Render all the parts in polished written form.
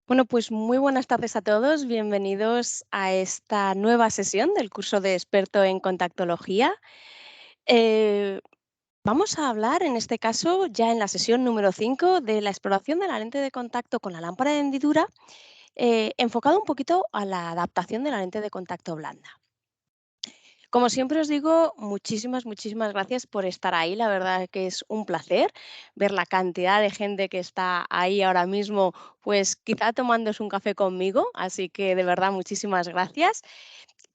Bueno, pues muy buenas tardes a todos. Bienvenidos a esta nueva sesión del curso de experto en contactología. Eh, Vamos a hablar, en este caso, ya en la sesión número 5 de la exploración de la lente de contacto con la lámpara de hendidura, enfocado un poquito a la adaptación de la lente de contacto blanda. Como siempre os digo, muchísimas gracias por estar ahí. La verdad que es un placer ver la cantidad de gente que está ahí ahora mismo, pues quizá tomándose un café conmigo. Así que de verdad, muchísimas gracias.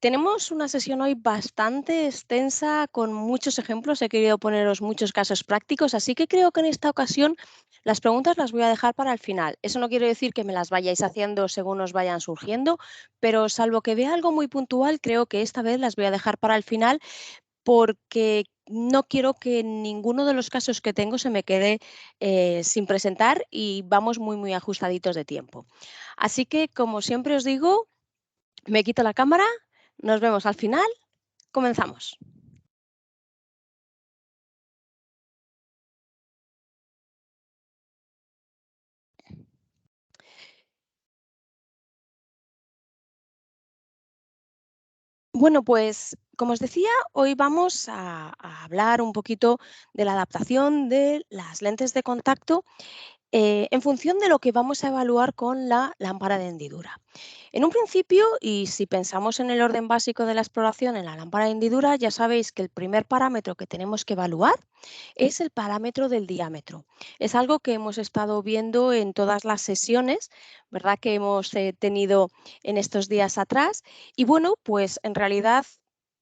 Tenemos una sesión hoy bastante extensa con muchos ejemplos. He querido poneros muchos casos prácticos, así que creo que en esta ocasión las preguntas las voy a dejar para el final. Eso no quiere decir que me las vayáis haciendo según os vayan surgiendo, pero salvo que vea algo muy puntual, creo que esta vez las voy a dejar para el final porque no quiero que ninguno de los casos que tengo se me quede sin presentar y vamos muy ajustaditos de tiempo. Así que, como siempre os digo, me quito la cámara, nos vemos al final, comenzamos. Bueno, pues como os decía, hoy vamos a hablar un poquito de la adaptación de las lentes de contacto en función de lo que vamos a evaluar con la lámpara de hendidura. En un principio, y si pensamos en el orden básico de la exploración en la lámpara de hendidura, ya sabéis que el primer parámetro que tenemos que evaluar es el parámetro del diámetro. Es algo que hemos estado viendo en todas las sesiones, ¿verdad? Que hemos tenido en estos días atrás. Y bueno, pues en realidad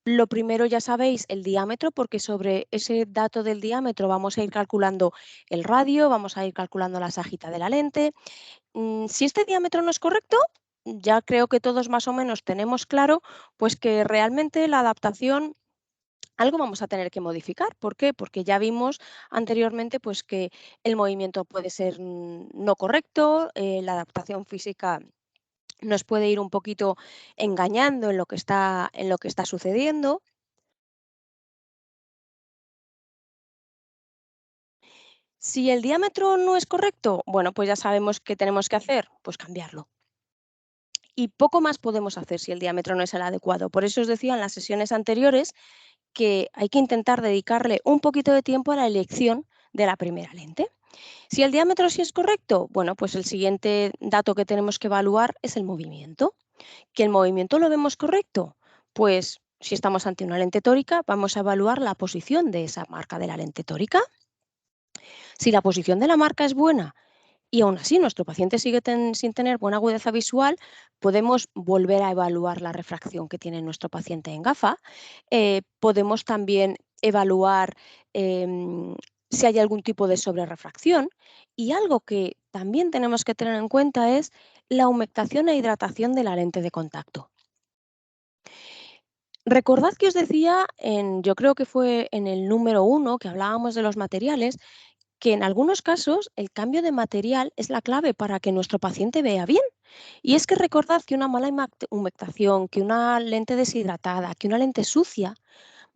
lo primero, ya sabéis, el diámetro, porque sobre ese dato del diámetro vamos a ir calculando el radio, vamos a ir calculando la sajita de la lente. Si este diámetro no es correcto, ya creo que todos más o menos tenemos claro, pues que realmente la adaptación algo vamos a tener que modificar. ¿Por qué? Porque ya vimos anteriormente pues, que el movimiento puede ser no correcto, la adaptación física nos puede ir un poquito engañando en lo que está sucediendo. Si el diámetro no es correcto, bueno, pues ya sabemos qué tenemos que hacer, pues cambiarlo. Y poco más podemos hacer si el diámetro no es el adecuado. Por eso os decía en las sesiones anteriores que hay que intentar dedicarle un poquito de tiempo a la elección de la primera lente. Si el diámetro sí es correcto, bueno, pues el siguiente dato que tenemos que evaluar es el movimiento. ¿Que el movimiento lo vemos correcto? Pues si estamos ante una lente tórica, vamos a evaluar la posición de esa marca de la lente tórica. Si la posición de la marca es buena y aún así nuestro paciente sigue sin tener buena agudeza visual, podemos volver a evaluar la refracción que tiene nuestro paciente en gafa. Podemos también evaluar si hay algún tipo de sobrerefracción. Y algo que también tenemos que tener en cuenta es la humectación e hidratación de la lente de contacto. Recordad que os decía, yo creo que fue en el número 1 que hablábamos de los materiales, que en algunos casos el cambio de material es la clave para que nuestro paciente vea bien. Y es que recordad que una mala humectación, que una lente deshidratada, que una lente sucia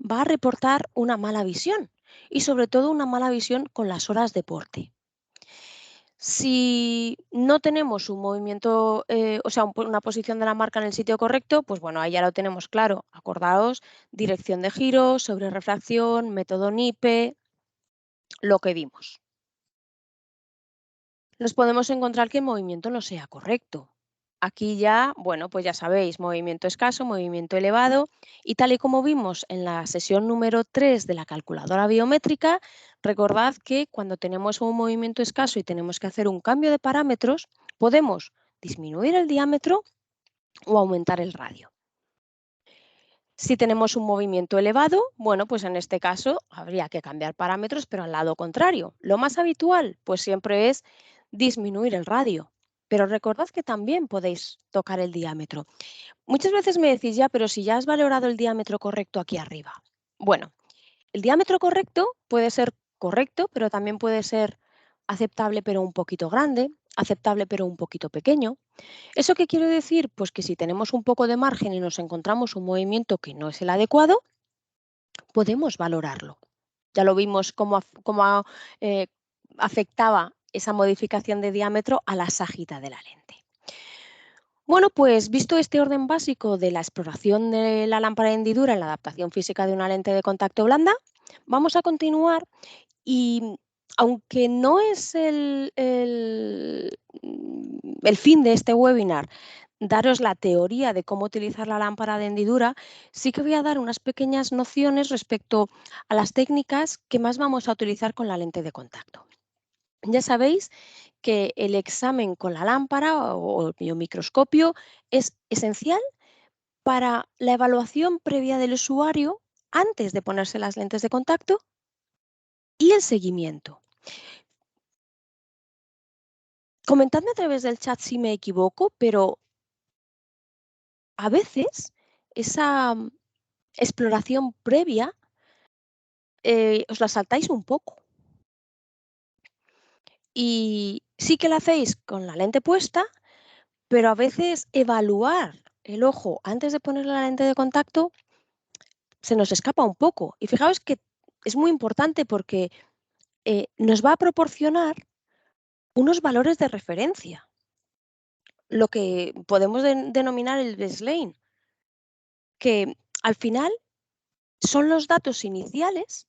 va a reportar una mala visión y sobre todo una mala visión con las horas de porte. Si no tenemos un movimiento, o sea, una posición de la marca en el sitio correcto, pues bueno, ahí ya lo tenemos claro. Acordaos, dirección de giro, sobre refracción, método NIPE, lo que vimos. Nos podemos encontrar que el movimiento no sea correcto. Aquí ya, bueno, pues ya sabéis, movimiento escaso, movimiento elevado y tal y como vimos en la sesión número 3 de la calculadora biométrica, recordad que cuando tenemos un movimiento escaso y tenemos que hacer un cambio de parámetros, podemos disminuir el diámetro o aumentar el radio. Si tenemos un movimiento elevado, bueno, pues en este caso habría que cambiar parámetros, pero al lado contrario. Lo más habitual, pues siempre es disminuir el radio. Pero recordad que también podéis tocar el diámetro. Muchas veces me decís, ya, pero si ya has valorado el diámetro correcto aquí arriba. Bueno, el diámetro correcto puede ser correcto, pero también puede ser aceptable, pero un poquito grande, aceptable, pero un poquito pequeño. ¿Eso qué quiere decir? Pues que si tenemos un poco de margen y nos encontramos un movimiento que no es el adecuado, podemos valorarlo. Ya lo vimos cómo afectaba esa modificación de diámetro a la sajita de la lente. Bueno, pues visto este orden básico de la exploración de la lámpara de hendidura en la adaptación física de una lente de contacto blanda, vamos a continuar y aunque no es el fin de este webinar daros la teoría de cómo utilizar la lámpara de hendidura, sí que voy a dar unas pequeñas nociones respecto a las técnicas que más vamos a utilizar con la lente de contacto. Ya sabéis que el examen con la lámpara o el biomicroscopio es esencial para la evaluación previa del usuario antes de ponerse las lentes de contacto y el seguimiento. Comentadme a través del chat si me equivoco, pero a veces esa exploración previa os la saltáis un poco. Y sí que la hacéis con la lente puesta, pero a veces evaluar el ojo antes de poner la lente de contacto se nos escapa un poco. Y fijaos que es muy importante porque nos va a proporcionar unos valores de referencia, lo que podemos denominar el baseline, que al final son los datos iniciales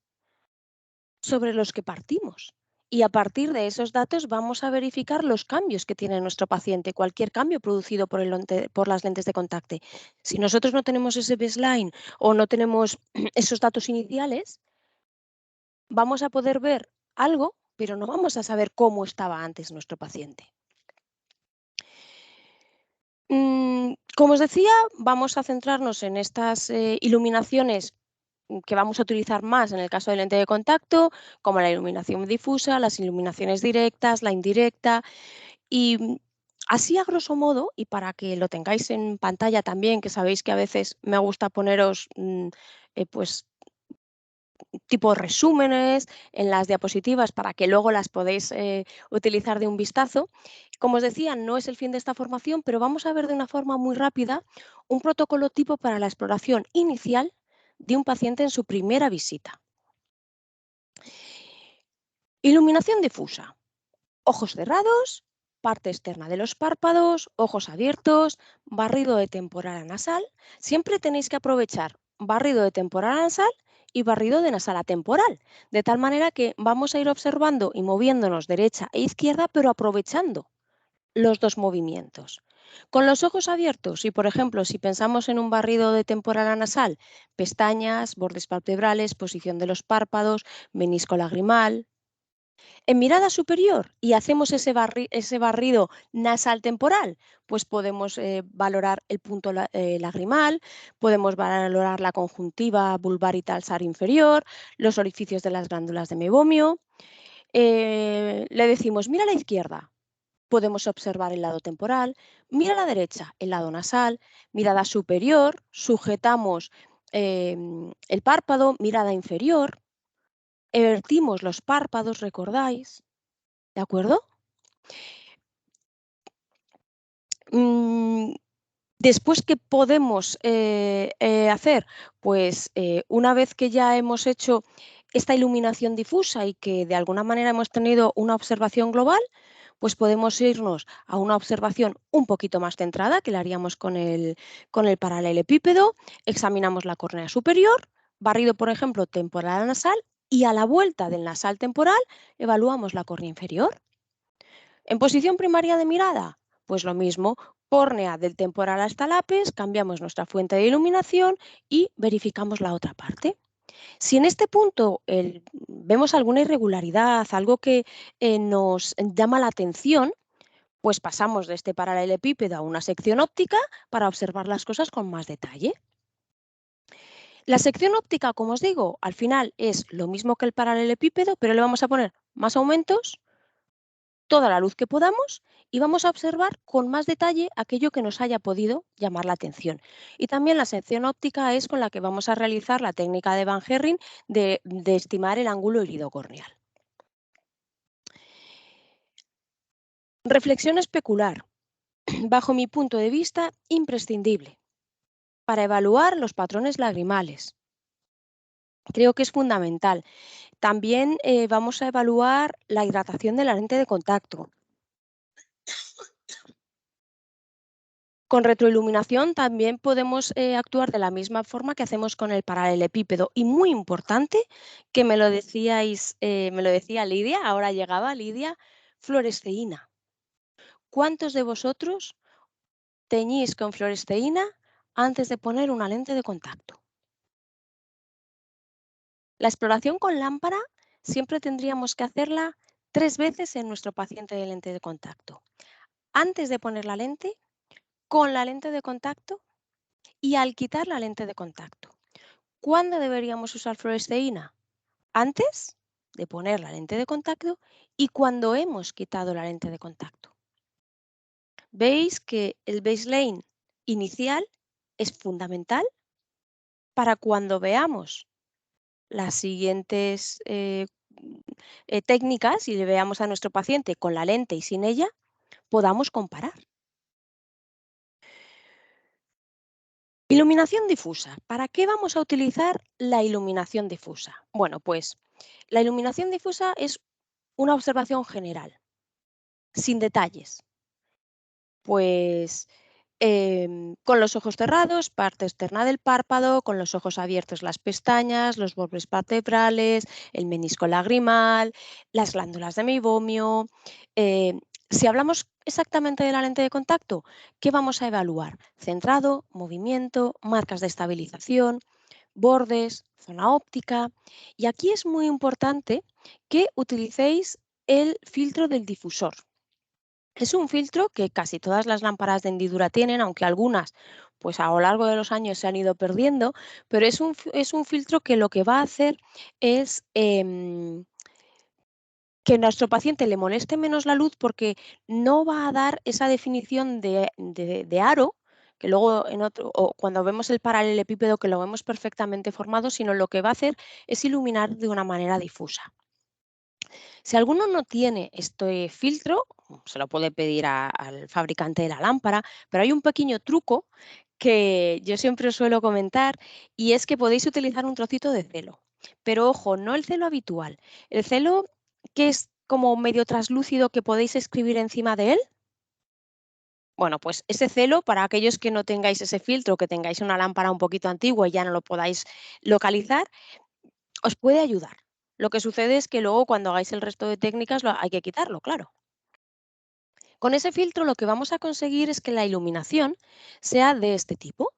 sobre los que partimos. Y a partir de esos datos vamos a verificar los cambios que tiene nuestro paciente, cualquier cambio producido por las lentes de contacto. Si nosotros no tenemos ese baseline o no tenemos esos datos iniciales, vamos a poder ver algo, pero no vamos a saber cómo estaba antes nuestro paciente. Como os decía, vamos a centrarnos en estas iluminaciones que vamos a utilizar más en el caso de lente de contacto, como la iluminación difusa, las iluminaciones directas, la indirecta. Y así a grosso modo, y para que lo tengáis en pantalla también, que sabéis que a veces me gusta poneros pues tipo resúmenes en las diapositivas para que luego las podéis utilizar de un vistazo. Como os decía, no es el fin de esta formación, pero vamos a ver de una forma muy rápida un protocolo tipo para la exploración inicial de un paciente en su primera visita. Iluminación difusa. Ojos cerrados, parte externa de los párpados, ojos abiertos, barrido de temporal a nasal. Siempre tenéis que aprovechar barrido de temporal a nasal y barrido de nasal a temporal, de tal manera que vamos a ir observando y moviéndonos derecha e izquierda, pero aprovechando los dos movimientos. Con los ojos abiertos y, por ejemplo, si pensamos en un barrido de temporal a nasal, pestañas, bordes palpebrales, posición de los párpados, menisco lagrimal, en mirada superior y hacemos ese barrido nasal temporal, pues podemos valorar el punto lagrimal, podemos valorar la conjuntiva vulvar y talsar inferior, los orificios de las glándulas de mebomio. Le decimos, mira a la izquierda, podemos observar el lado temporal, mira a la derecha, el lado nasal, mirada superior, sujetamos el párpado, mirada inferior, vertimos los párpados, recordáis. ¿De acuerdo? Mm, Después, ¿qué podemos hacer? Pues una vez que ya hemos hecho esta iluminación difusa y que de alguna manera hemos tenido una observación global, pues podemos irnos a una observación un poquito más centrada, que la haríamos con el paralelepípedo, examinamos la córnea superior, barrido, por ejemplo, temporal a nasal, y a la vuelta del nasal temporal evaluamos la córnea inferior. En posición primaria de mirada, pues lo mismo, córnea del temporal hasta el ápice, cambiamos nuestra fuente de iluminación y verificamos la otra parte. Si en este punto vemos alguna irregularidad, algo que nos llama la atención, pues pasamos de este paralelepípedo a una sección óptica para observar las cosas con más detalle. La sección óptica, como os digo, al final es lo mismo que el paralelepípedo, pero le vamos a poner más aumentos, toda la luz que podamos y vamos a observar con más detalle aquello que nos haya podido llamar la atención. Y también la sección óptica es con la que vamos a realizar la técnica de Van Herring de estimar el ángulo iridocorneal. Reflexión especular, bajo mi punto de vista, imprescindible para evaluar los patrones lagrimales. Creo que es fundamental. También vamos a evaluar la hidratación de la lente de contacto. Con retroiluminación también podemos actuar de la misma forma que hacemos con el paralelepípedo. Y muy importante, que me lo decía Lidia, ahora llegaba Lidia, fluoresceína. ¿Cuántos de vosotros teñís con fluoresceína antes de poner una lente de contacto? La exploración con lámpara siempre tendríamos que hacerla 3 veces en nuestro paciente de lente de contacto. Antes de poner la lente, con la lente de contacto y al quitar la lente de contacto. ¿Cuándo deberíamos usar fluoresceína? Antes de poner la lente de contacto y cuando hemos quitado la lente de contacto. Veis que el baseline inicial es fundamental para cuando veamos las siguientes técnicas y le veamos a nuestro paciente con la lente y sin ella, podamos comparar. Iluminación difusa. ¿Para qué vamos a utilizar la iluminación difusa? Bueno, pues la iluminación difusa es una observación general, sin detalles. Pues con los ojos cerrados, parte externa del párpado, con los ojos abiertos las pestañas, los bordes palpebrales, el menisco lagrimal, las glándulas de meibomio. Si hablamos exactamente de la lente de contacto, ¿qué vamos a evaluar? Centrado, movimiento, marcas de estabilización, bordes, zona óptica. Y aquí es muy importante que utilicéis el filtro del difusor. Es un filtro que casi todas las lámparas de hendidura tienen, aunque algunas pues a lo largo de los años se han ido perdiendo, pero es un filtro que lo que va a hacer es que a nuestro paciente le moleste menos la luz porque no va a dar esa definición de aro, que luego o cuando vemos el paralelepípedo que lo vemos perfectamente formado, sino lo que va a hacer es iluminar de una manera difusa. Si alguno no tiene este filtro, se lo puede pedir al fabricante de la lámpara, pero hay un pequeño truco que yo siempre os suelo comentar y es que podéis utilizar un trocito de celo. Pero ojo, no el celo habitual, el celo que es como medio traslúcido que podéis escribir encima de él. Bueno, pues ese celo, para aquellos que no tengáis ese filtro, que tengáis una lámpara un poquito antigua y ya no lo podáis localizar, os puede ayudar. Lo que sucede es que luego cuando hagáis el resto de técnicas hay que quitarlo, claro. Con ese filtro lo que vamos a conseguir es que la iluminación sea de este tipo.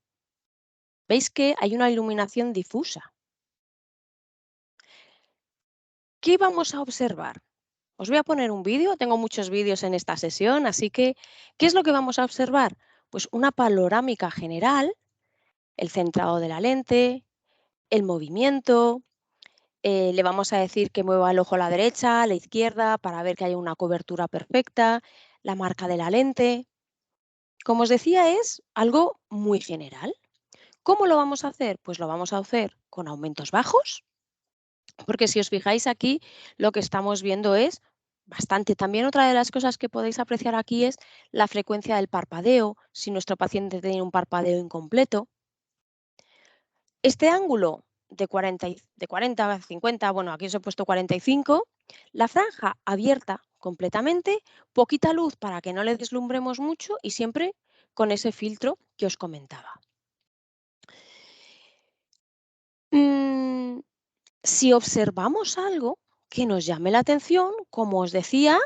¿Veis que hay una iluminación difusa? ¿Qué vamos a observar? Os voy a poner un vídeo, tengo muchos vídeos en esta sesión, así que, ¿qué es lo que vamos a observar? Pues una panorámica general, el centrado de la lente, el movimiento, le vamos a decir que mueva el ojo a la derecha, a la izquierda, para ver que hay una cobertura perfecta, la marca de la lente. Como os decía, es algo muy general. ¿Cómo lo vamos a hacer? Pues lo vamos a hacer con aumentos bajos, porque si os fijáis aquí, lo que estamos viendo es bastante. También otra de las cosas que podéis apreciar aquí es la frecuencia del parpadeo, si nuestro paciente tiene un parpadeo incompleto. Este ángulo de 40 a 50, bueno, aquí os he puesto 45, la franja abierta completamente, poquita luz para que no le deslumbremos mucho y siempre con ese filtro que os comentaba. Mm, Si observamos algo que nos llame la atención, como os decía,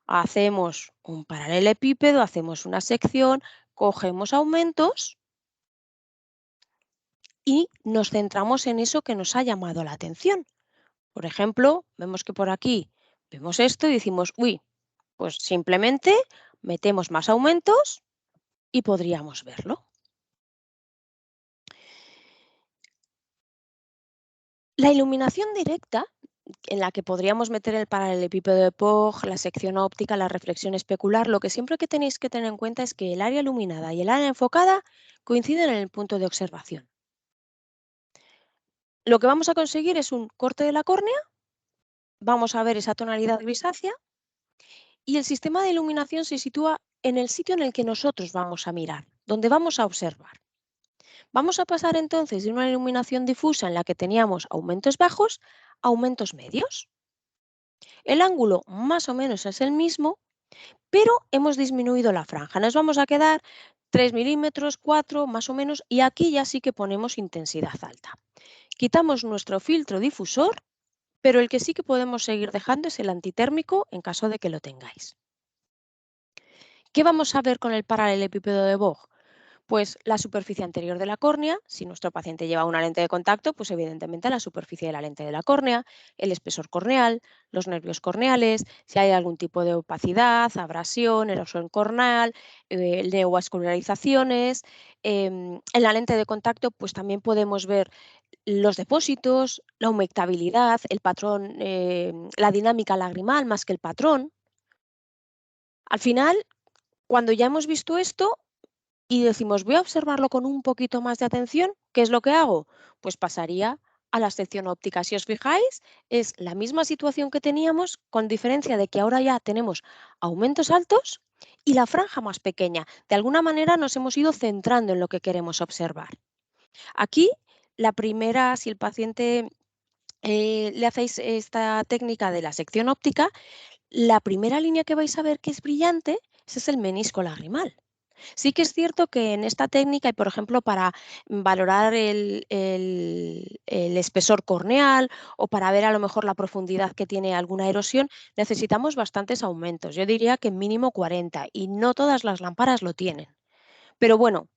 hacemos un paralelepípedo, hacemos una sección, cogemos aumentos y nos centramos en eso que nos ha llamado la atención. Por ejemplo, vemos que por aquí vemos esto y decimos, uy, pues simplemente metemos más aumentos y podríamos verlo. La iluminación directa, en la que podríamos meter el paralelepípedo de Pogg, la sección óptica, la reflexión especular, lo que siempre que tenéis que tener en cuenta es que el área iluminada y el área enfocada coinciden en el punto de observación. Lo que vamos a conseguir es un corte de la córnea, vamos a ver esa tonalidad grisácea y el sistema de iluminación se sitúa en el sitio en el que nosotros vamos a mirar, donde vamos a observar. Vamos a pasar entonces de una iluminación difusa en la que teníamos aumentos bajos a aumentos medios. El ángulo más o menos es el mismo, pero hemos disminuido la franja. Nos vamos a quedar 3 milímetros, 4 más o menos, y aquí ya sí que ponemos intensidad alta. Quitamos nuestro filtro difusor, pero el que sí que podemos seguir dejando es el antitérmico en caso de que lo tengáis. ¿Qué vamos a ver con el paralelepípedo de Vogt? Pues la superficie anterior de la córnea, si nuestro paciente lleva una lente de contacto, pues evidentemente la superficie de la lente de la córnea, el espesor corneal, los nervios corneales, si hay algún tipo de opacidad, abrasión, erosión corneal, neovascularizaciones. En la lente de contacto, pues también podemos ver los depósitos, la humectabilidad, el patrón, la dinámica lagrimal más que el patrón. Al final, cuando ya hemos visto esto, y decimos, voy a observarlo con un poquito más de atención, ¿qué es lo que hago? Pues pasaría a la sección óptica. Si os fijáis, es la misma situación que teníamos, con diferencia de que ahora ya tenemos aumentos altos y la franja más pequeña. De alguna manera nos hemos ido centrando en lo que queremos observar. Aquí, la primera, si el paciente le hacéis esta técnica de la sección óptica, la primera línea que vais a ver que es brillante, ese es el menisco lagrimal. Sí que es cierto que en esta técnica y, por ejemplo, para valorar el espesor corneal o para ver a lo mejor la profundidad que tiene alguna erosión, necesitamos bastantes aumentos. Yo diría que mínimo 40 y no todas las lámparas lo tienen. Pero bueno,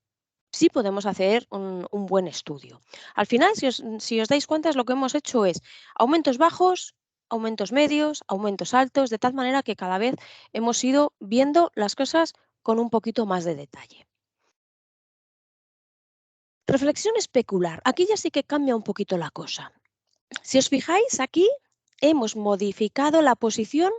sí podemos hacer un buen estudio. Al final, si os dais cuenta, lo que hemos hecho es aumentos bajos, aumentos medios, aumentos altos, de tal manera que cada vez hemos ido viendo las cosas con un poquito más de detalle. Reflexión especular. Aquí ya sí que cambia un poquito la cosa. Si os fijáis, aquí hemos modificado la posición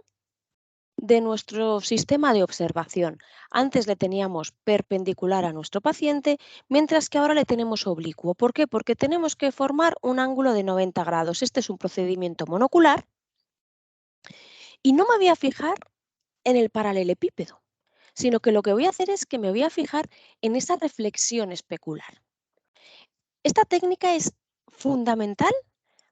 de nuestro sistema de observación. Antes le teníamos perpendicular a nuestro paciente, mientras que ahora le tenemos oblicuo. ¿Por qué? Porque tenemos que formar un ángulo de 90 grados. Este es un procedimiento monocular y no me voy a fijar en el paralelepípedo, sino que lo que voy a hacer es que me voy a fijar en esa reflexión especular. Esta técnica es fundamental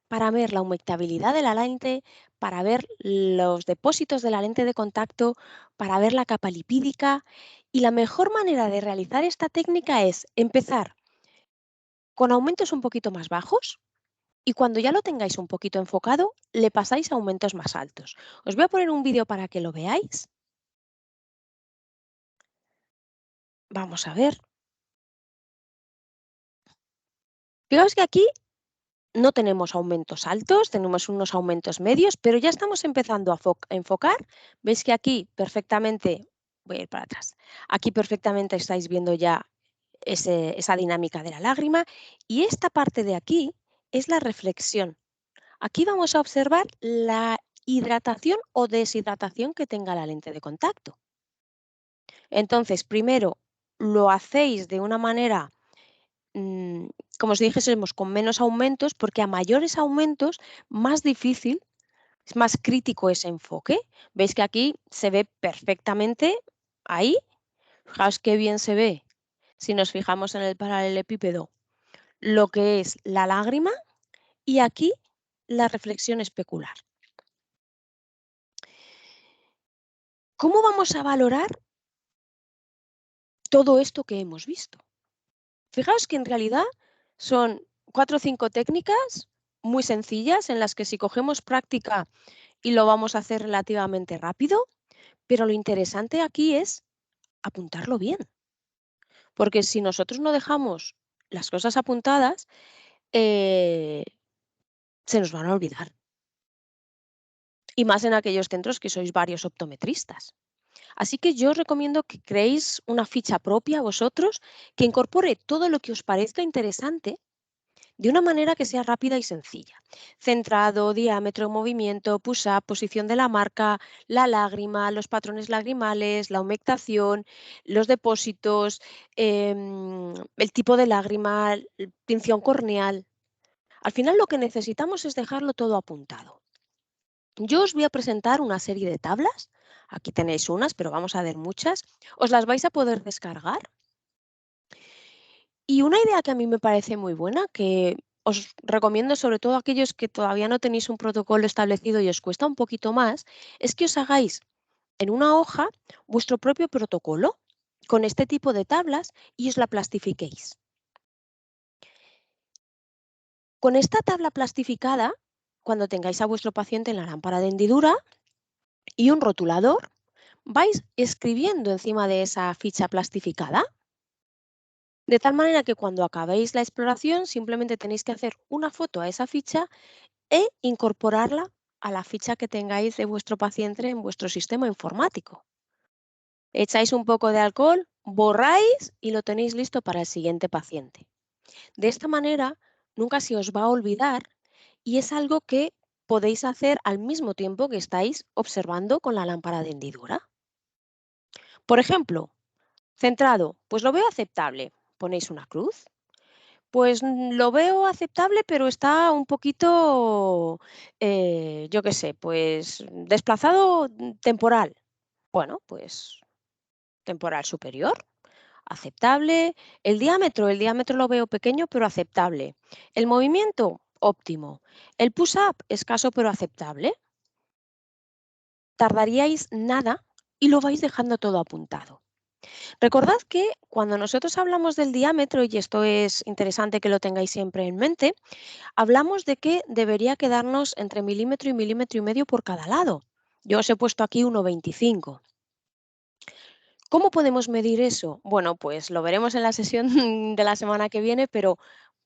para ver la humectabilidad de la lente, para ver los depósitos de la lente de contacto, para ver la capa lipídica. Y la mejor manera de realizar esta técnica es empezar con aumentos un poquito más bajos y cuando ya lo tengáis un poquito enfocado, le pasáis a aumentos más altos. Os voy a poner un vídeo para que lo veáis. Vamos a ver. Fijaos que aquí no tenemos aumentos altos, tenemos unos aumentos medios, pero ya estamos empezando a enfocar. Veis que aquí perfectamente, voy a ir para atrás, aquí perfectamente estáis viendo ya esa dinámica de la lágrima y esta parte de aquí es la reflexión. Aquí vamos a observar la hidratación o deshidratación que tenga la lente de contacto. Entonces, primero lo hacéis de una manera como si dijésemos, con menos aumentos, porque a mayores aumentos, más difícil, es más crítico ese enfoque. Veis que aquí se ve perfectamente ahí. Fijaos qué bien se ve si nos fijamos en el paralelepípedo lo que es la lágrima y aquí la reflexión especular. ¿Cómo vamos a valorar todo esto que hemos visto? Fijaos que en realidad son 4 o 5 técnicas muy sencillas en las que si cogemos práctica y lo vamos a hacer relativamente rápido, pero lo interesante aquí es apuntarlo bien, porque si nosotros no dejamos las cosas apuntadas, eh, se nos van a olvidar. Y más en aquellos centros que sois varios optometristas. Así que yo os recomiendo que creéis una ficha propia vosotros que incorpore todo lo que os parezca interesante de una manera que sea rápida y sencilla. Centrado, diámetro, movimiento, push-up, posición de la marca, la lágrima, los patrones lagrimales, la humectación, los depósitos, el tipo de lágrima, tinción corneal. Al final lo que necesitamos es dejarlo todo apuntado. Yo os voy a presentar una serie de tablas. Aquí tenéis unas, pero vamos a ver muchas. Os las vais a poder descargar. Y una idea que a mí me parece muy buena, que os recomiendo sobre todo a aquellos que todavía no tenéis un protocolo establecido y os cuesta un poquito más, es que os hagáis en una hoja vuestro propio protocolo con este tipo de tablas y os la plastifiquéis. Con esta tabla plastificada, cuando tengáis a vuestro paciente en la lámpara de hendidura y un rotulador, vais escribiendo encima de esa ficha plastificada, de tal manera que cuando acabéis la exploración simplemente tenéis que hacer una foto a esa ficha e incorporarla a la ficha que tengáis de vuestro paciente en vuestro sistema informático. Echáis un poco de alcohol, borráis y lo tenéis listo para el siguiente paciente. De esta manera, nunca se os va a olvidar y es algo que podéis hacer al mismo tiempo que estáis observando con la lámpara de hendidura. Por ejemplo, centrado, pues lo veo aceptable. Ponéis una cruz. Pues lo veo aceptable, pero está un poquito, yo qué sé, pues desplazado temporal. Bueno, pues temporal superior, aceptable. El diámetro lo veo pequeño, pero aceptable. El movimiento, óptimo. El push-up, escaso, pero aceptable. Tardaríais nada y lo vais dejando todo apuntado. Recordad que cuando nosotros hablamos del diámetro, y esto es interesante que lo tengáis siempre en mente, hablamos de que debería quedarnos entre milímetro y medio por cada lado. Yo os he puesto aquí 1,25. ¿Cómo podemos medir eso? Bueno, pues lo veremos en la sesión de la semana que viene, pero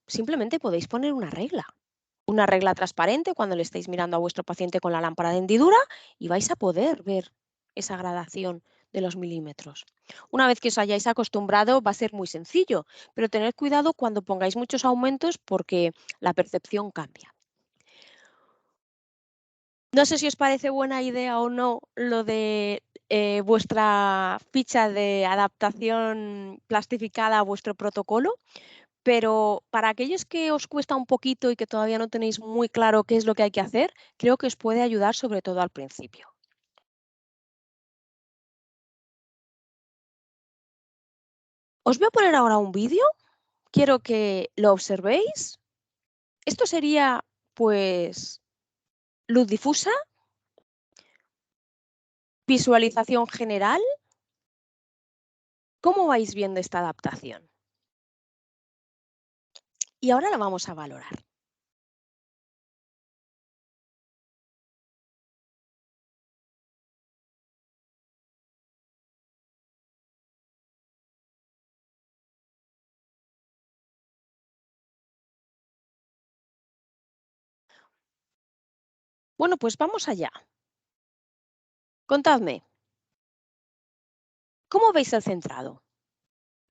simplemente podéis poner una regla transparente cuando le estéis mirando a vuestro paciente con la lámpara de hendidura y vais a poder ver esa gradación de los milímetros. Una vez que os hayáis acostumbrado va a ser muy sencillo, pero tened cuidado cuando pongáis muchos aumentos porque la percepción cambia. No sé si os parece buena idea o no lo de vuestra ficha de adaptación plastificada a vuestro protocolo, pero para aquellos que os cuesta un poquito y que todavía no tenéis muy claro qué es lo que hay que hacer, creo que os puede ayudar sobre todo al principio. Os voy a poner ahora un vídeo, quiero que lo observéis. Esto sería, pues, luz difusa, visualización general. ¿Cómo vais viendo esta adaptación? Y ahora la vamos a valorar. Bueno, pues vamos allá. Contadme, ¿cómo veis el centrado?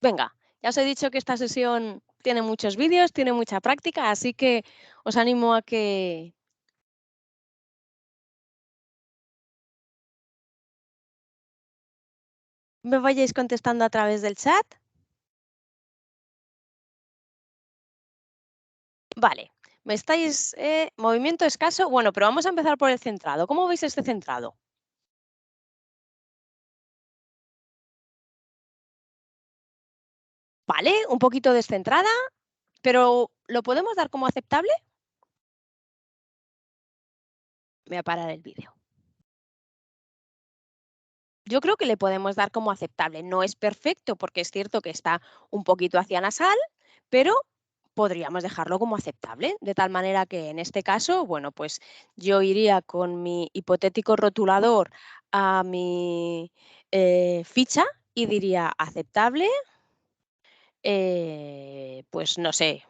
Venga, ya os he dicho que esta sesión tiene muchos vídeos, tiene mucha práctica, así que os animo a que me vayáis contestando a través del chat. Vale, me estáis, movimiento escaso. Bueno, pero vamos a empezar por el centrado. ¿Cómo veis este centrado? Vale, un poquito descentrada, pero ¿lo podemos dar como aceptable? Voy a parar el vídeo. Yo creo que le podemos dar como aceptable. No es perfecto porque es cierto que está un poquito hacia nasal, pero podríamos dejarlo como aceptable, de tal manera que en este caso, bueno, pues yo iría con mi hipotético rotulador a mi ficha y diría aceptable, pues no sé,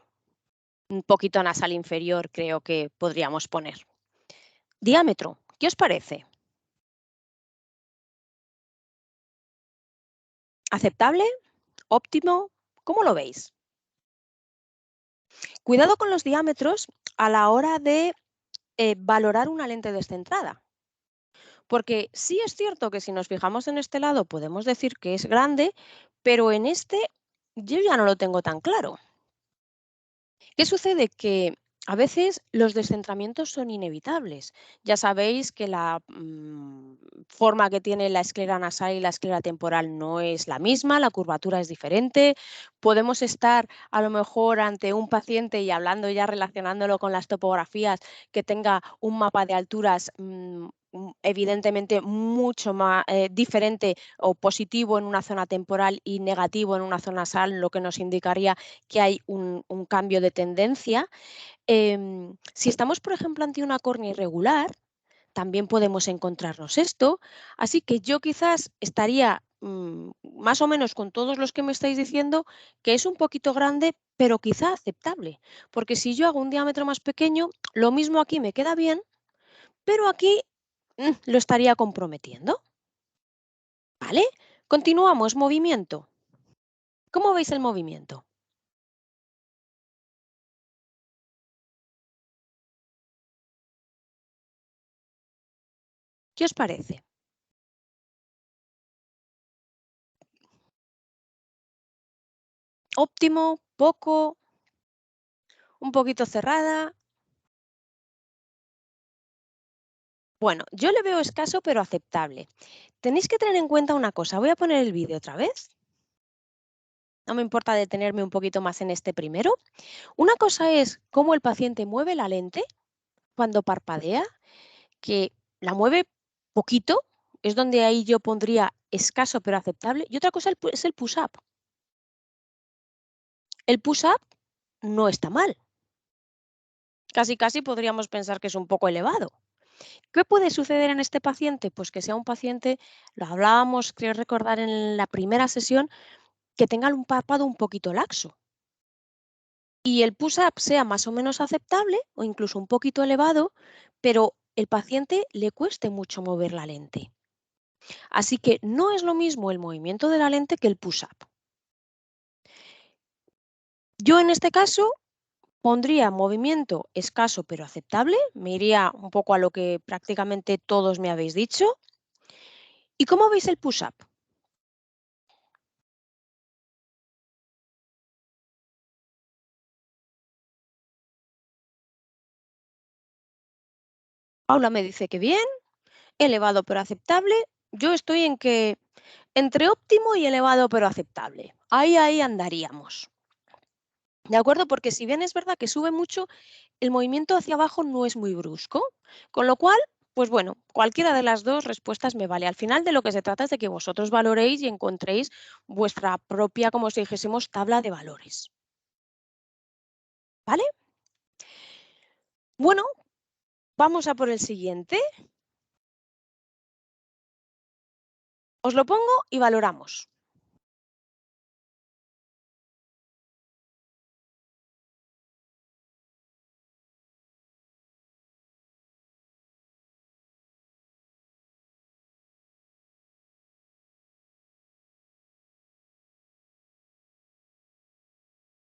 un poquito nasal inferior creo que podríamos poner. Diámetro, ¿qué os parece? ¿Aceptable? ¿Óptimo? ¿Cómo lo veis? Cuidado con los diámetros a la hora de valorar una lente descentrada, porque sí es cierto que si nos fijamos en este lado podemos decir que es grande, pero en este yo ya no lo tengo tan claro. ¿Qué sucede? Que a veces los descentramientos son inevitables. Ya sabéis que la forma que tiene la esclera nasal y la esclera temporal no es la misma, la curvatura es diferente. Podemos estar a lo mejor ante un paciente y hablando ya relacionándolo con las topografías que tenga un mapa de alturas evidentemente mucho más diferente o positivo en una zona temporal y negativo en una zona nasal, lo que nos indicaría que hay un cambio de tendencia. Si estamos, por ejemplo, ante una córnea irregular, también podemos encontrarnos esto. Así que yo quizás estaría más o menos con todos los que me estáis diciendo que es un poquito grande, pero quizá aceptable. Porque si yo hago un diámetro más pequeño, lo mismo aquí me queda bien, pero aquí lo estaría comprometiendo. ¿Vale? Continuamos, movimiento. ¿Cómo veis el movimiento? ¿Qué os parece? ¿Óptimo? ¿Poco? ¿Un poquito cerrada? Bueno, yo le veo escaso pero aceptable. Tenéis que tener en cuenta una cosa. Voy a poner el vídeo otra vez. No me importa detenerme un poquito más en este primero. Una cosa es cómo el paciente mueve la lente cuando parpadea, que la mueve poquito, es donde ahí yo pondría escaso pero aceptable. Y otra cosa es el push-up. El push-up no está mal. Casi casi podríamos pensar que es un poco elevado. ¿Qué puede suceder en este paciente? Pues que sea un paciente, lo hablábamos, creo recordar en la primera sesión, que tenga un párpado un poquito laxo. Y el push-up sea más o menos aceptable o incluso un poquito elevado, pero el paciente le cueste mucho mover la lente. Así que no es lo mismo el movimiento de la lente que el push-up. Yo en este caso pondría movimiento escaso pero aceptable, me iría un poco a lo que prácticamente todos me habéis dicho. ¿Y cómo veis el push-up? Paula me dice que bien, elevado pero aceptable. Yo estoy en que entre óptimo y elevado pero aceptable. Ahí andaríamos. ¿De acuerdo? Porque si bien es verdad que sube mucho, el movimiento hacia abajo no es muy brusco. Con lo cual, pues bueno, cualquiera de las dos respuestas me vale. Al final de lo que se trata es de que vosotros valoréis y encontréis vuestra propia, como si dijésemos, tabla de valores. ¿Vale? Bueno, vamos a por el siguiente. Os lo pongo y valoramos.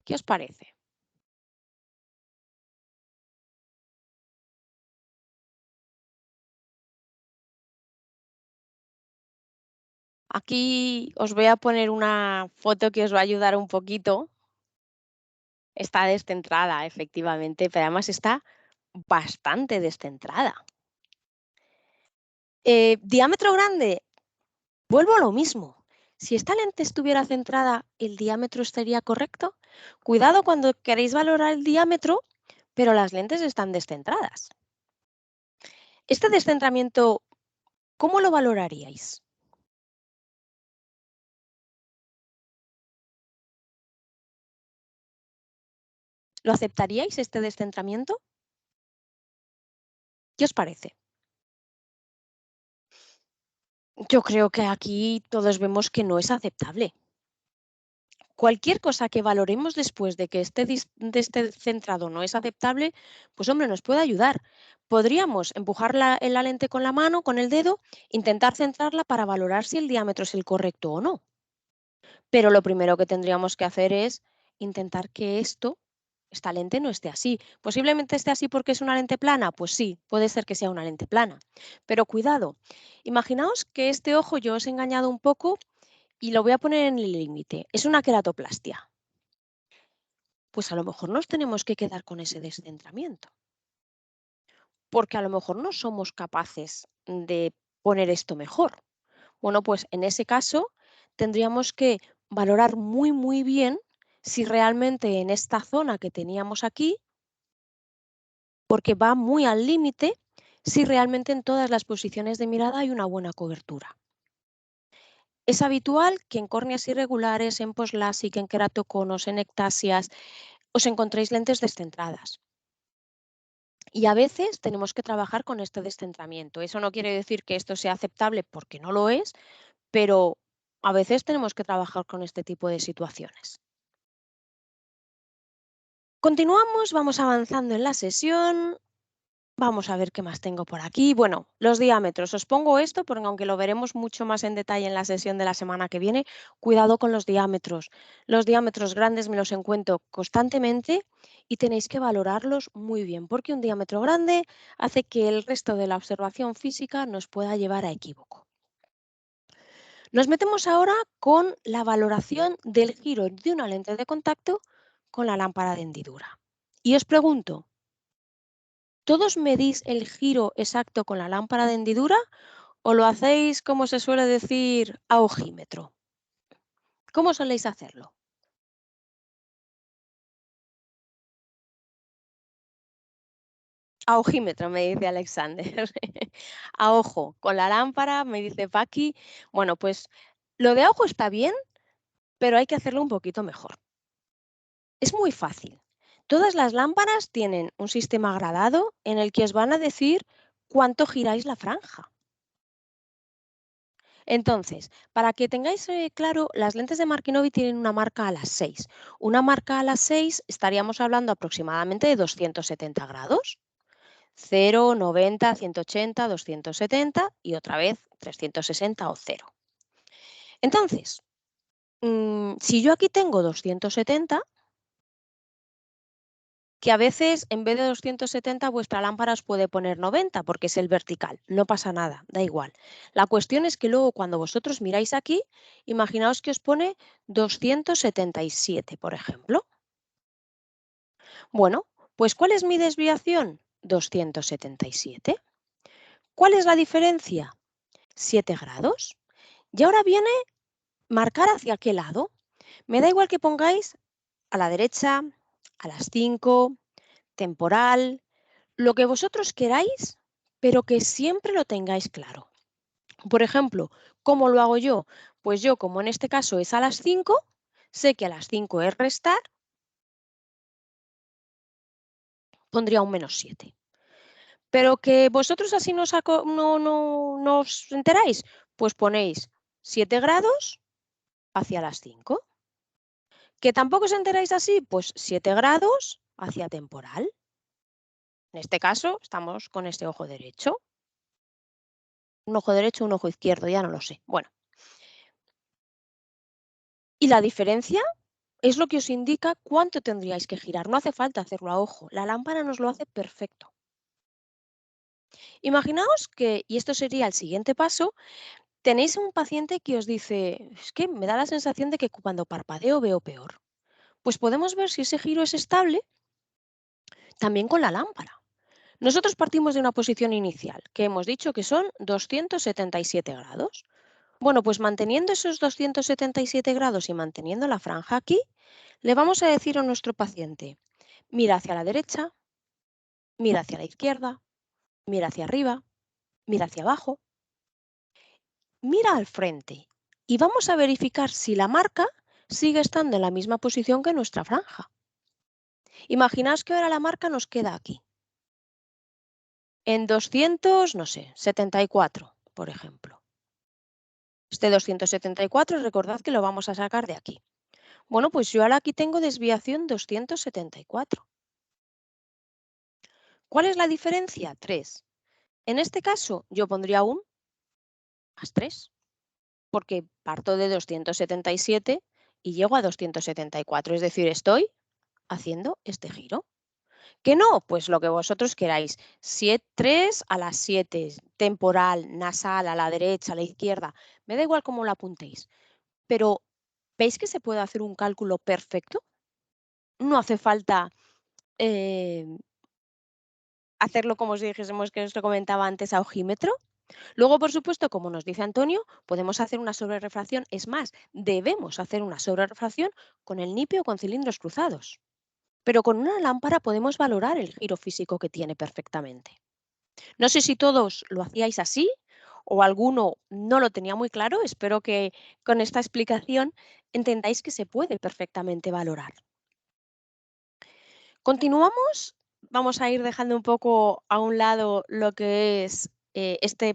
¿Qué os parece? Aquí os voy a poner una foto que os va a ayudar un poquito. Está descentrada, efectivamente, pero además está bastante descentrada. Diámetro grande, vuelvo a lo mismo. Si esta lente estuviera centrada, ¿el diámetro estaría correcto? Cuidado cuando queréis valorar el diámetro, pero las lentes están descentradas. Este descentramiento, ¿cómo lo valoraríais? ¿Lo aceptaríais este descentramiento? ¿Qué os parece? Yo creo que aquí todos vemos que no es aceptable. Cualquier cosa que valoremos después de que esté centrado no es aceptable, pues hombre, nos puede ayudar. Podríamos empujar la lente con la mano, con el dedo, intentar centrarla para valorar si el diámetro es el correcto o no. Pero lo primero que tendríamos que hacer es intentar que esta lente no esté así. Posiblemente esté así porque es una lente plana, pues sí, puede ser que sea una lente plana. Pero cuidado, imaginaos que este ojo yo os he engañado un poco y lo voy a poner en el límite. Es una queratoplastia. Pues a lo mejor nos tenemos que quedar con ese descentramiento, porque a lo mejor no somos capaces de poner esto mejor. Bueno, pues en ese caso tendríamos que valorar muy bien si realmente en esta zona que teníamos aquí, porque va muy al límite, si realmente en todas las posiciones de mirada hay una buena cobertura. Es habitual que en córneas irregulares, en poslásic, en queratoconos, en ectasias, os encontréis lentes descentradas. Y a veces tenemos que trabajar con este descentramiento. Eso no quiere decir que esto sea aceptable porque no lo es, pero a veces tenemos que trabajar con este tipo de situaciones. Continuamos, vamos avanzando en la sesión. Vamos a ver qué más tengo por aquí. Bueno, los diámetros. Os pongo esto porque aunque lo veremos mucho más en detalle en la sesión de la semana que viene, cuidado con los diámetros. Los diámetros grandes me los encuentro constantemente y tenéis que valorarlos muy bien porque un diámetro grande hace que el resto de la observación física nos pueda llevar a equívoco. Nos metemos ahora con la valoración del giro de una lente de contacto con la lámpara de hendidura. Y os pregunto, ¿todos medís el giro exacto con la lámpara de hendidura o lo hacéis, como se suele decir, a ojímetro? ¿Cómo soléis hacerlo? A ojímetro, me dice Alexander. A ojo, con la lámpara, me dice Paqui. Bueno, pues lo de a ojo está bien, pero hay que hacerlo un poquito mejor. Es muy fácil. Todas las lámparas tienen un sistema gradado en el que os van a decir cuánto giráis la franja. Entonces, para que tengáis claro, las lentes de Markinovi tienen una marca a las 6. Una marca a las 6 estaríamos hablando aproximadamente de 270 grados. 0, 90, 180, 270 y otra vez 360 o 0. Entonces, si yo aquí tengo 270, que a veces en vez de 270 vuestra lámpara os puede poner 90 porque es el vertical, no pasa nada, da igual. La cuestión es que luego cuando vosotros miráis aquí, imaginaos que os pone 277, por ejemplo. Bueno, pues ¿cuál es mi desviación? 277. ¿Cuál es la diferencia? 7 grados. Y ahora viene marcar hacia qué lado. Me da igual que pongáis a la derecha, a las 5, temporal, lo que vosotros queráis, pero que siempre lo tengáis claro. Por ejemplo, ¿cómo lo hago yo? Pues yo, como en este caso es a las 5, sé que a las 5 es restar, pondría un -7. Pero que vosotros así no os enteráis, pues ponéis 7 grados hacia las 5. ¿Que tampoco os enteráis así? Pues 7 grados hacia temporal. En este caso estamos con este ojo derecho. Un ojo derecho, un ojo izquierdo, ya no lo sé. Bueno, y la diferencia es lo que os indica cuánto tendríais que girar. No hace falta hacerlo a ojo. La lámpara nos lo hace perfecto. Imaginaos que, y esto sería el siguiente paso, tenéis un paciente que os dice, es que me da la sensación de que cuando parpadeo veo peor. Pues podemos ver si ese giro es estable también con la lámpara. Nosotros partimos de una posición inicial, que hemos dicho que son 277 grados. Bueno, pues manteniendo esos 277 grados y manteniendo la franja aquí, le vamos a decir a nuestro paciente, mira hacia la derecha, mira hacia la izquierda, mira hacia arriba, mira hacia abajo, mira al frente y vamos a verificar si la marca sigue estando en la misma posición que nuestra franja. Imaginaos que ahora la marca nos queda aquí, en 200, no sé, 74, por ejemplo. Este 274, recordad que lo vamos a sacar de aquí. Bueno, pues yo ahora aquí tengo desviación 274. ¿Cuál es la diferencia? 3. En este caso, yo pondría un +3, porque parto de 277 y llego a 274, es decir, estoy haciendo este giro. ¿Que no? Pues lo que vosotros queráis. 3 a las 7, temporal, nasal, a la derecha, a la izquierda, me da igual cómo lo apuntéis. Pero, ¿veis que se puede hacer un cálculo perfecto? No hace falta eh, hacerlo como si dijésemos que os lo comentaba antes a ojímetro. Luego, por supuesto, como nos dice Antonio, podemos hacer una sobrerefracción. Es más, debemos hacer una sobrerefracción con el nipio o con cilindros cruzados. Pero con una lámpara podemos valorar el giro físico que tiene perfectamente. No sé si todos lo hacíais así o alguno no lo tenía muy claro. Espero que con esta explicación entendáis que se puede perfectamente valorar. Continuamos, vamos a ir dejando un poco a un lado lo que es esta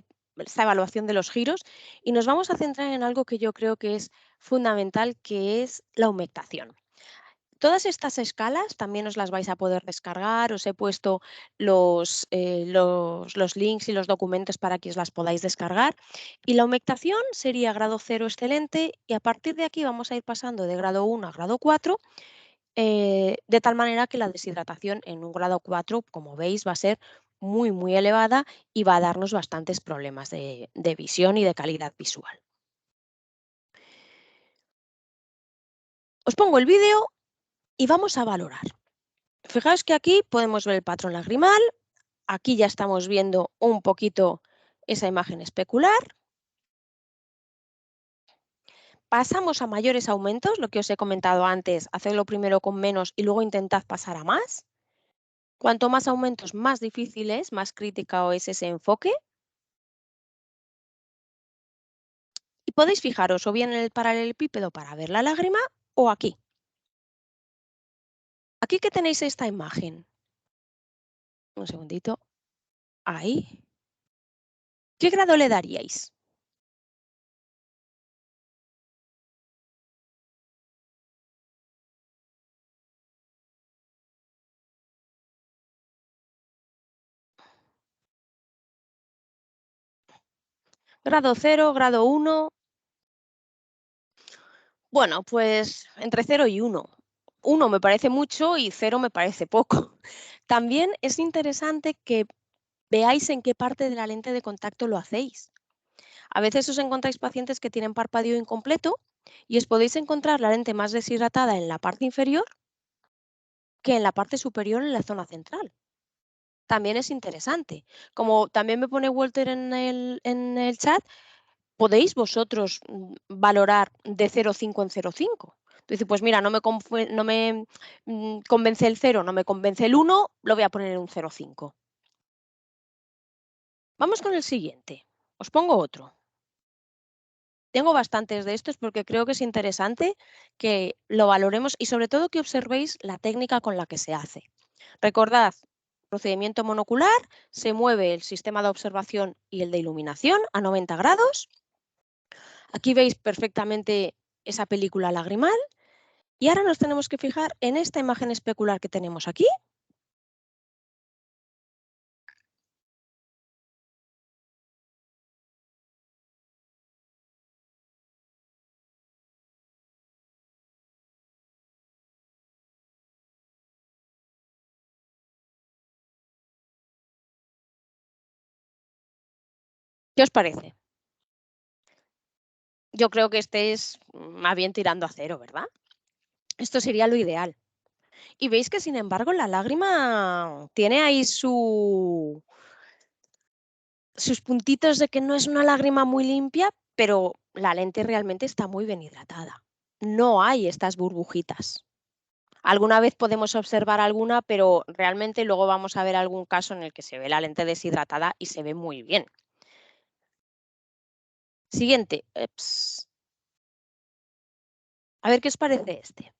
evaluación de los giros y nos vamos a centrar en algo que yo creo que es fundamental, que es la humectación. Todas estas escalas también os las vais a poder descargar. Os he puesto los links y los documentos para que os las podáis descargar. Y la humectación sería grado cero excelente y a partir de aquí vamos a ir pasando de grado 1 a grado 4, de tal manera que la deshidratación en un grado 4, como veis, va a ser muy, muy elevada y va a darnos bastantes problemas de visión y de calidad visual. Os pongo el vídeo y vamos a valorar. Fijaos que aquí podemos ver el patrón lagrimal. Aquí ya estamos viendo un poquito esa imagen especular. Pasamos a mayores aumentos, lo que os he comentado antes, hacedlo primero con menos y luego intentad pasar a más. Cuanto más aumentos, más difícil es, más crítico es ese enfoque. Y podéis fijaros o bien en el paralelepípedo para ver la lágrima o aquí. Aquí que tenéis esta imagen. Un segundito. Ahí. ¿Qué grado le daríais? Grado cero, grado uno. Bueno, pues entre cero y uno. Uno me parece mucho y cero me parece poco. También es interesante que veáis en qué parte de la lente de contacto lo hacéis. A veces os encontráis pacientes que tienen parpadeo incompleto y os podéis encontrar la lente más deshidratada en la parte inferior que en la parte superior en la zona central. También es interesante. Como también me pone Walter en el chat, podéis vosotros valorar de 0,5 en 0,5. Tú dices, pues mira, no me convence el 0, no me convence el 1, lo voy a poner en un 0,5. Vamos con el siguiente. Os pongo otro. Tengo bastantes de estos porque creo que es interesante que lo valoremos y sobre todo que observéis la técnica con la que se hace. Recordad, procedimiento monocular, se mueve el sistema de observación y el de iluminación a 90 grados. Aquí veis perfectamente esa película lagrimal y ahora nos tenemos que fijar en esta imagen especular que tenemos aquí. ¿Qué os parece? Yo creo que este es más bien tirando a cero, ¿verdad? Esto sería lo ideal. Y veis que, sin embargo, la lágrima tiene ahí sus puntitos de que no es una lágrima muy limpia, pero la lente realmente está muy bien hidratada. No hay estas burbujitas. Alguna vez podemos observar alguna, pero realmente luego vamos a ver algún caso en el que se ve la lente deshidratada y se ve muy bien. Siguiente. A ver qué os parece este.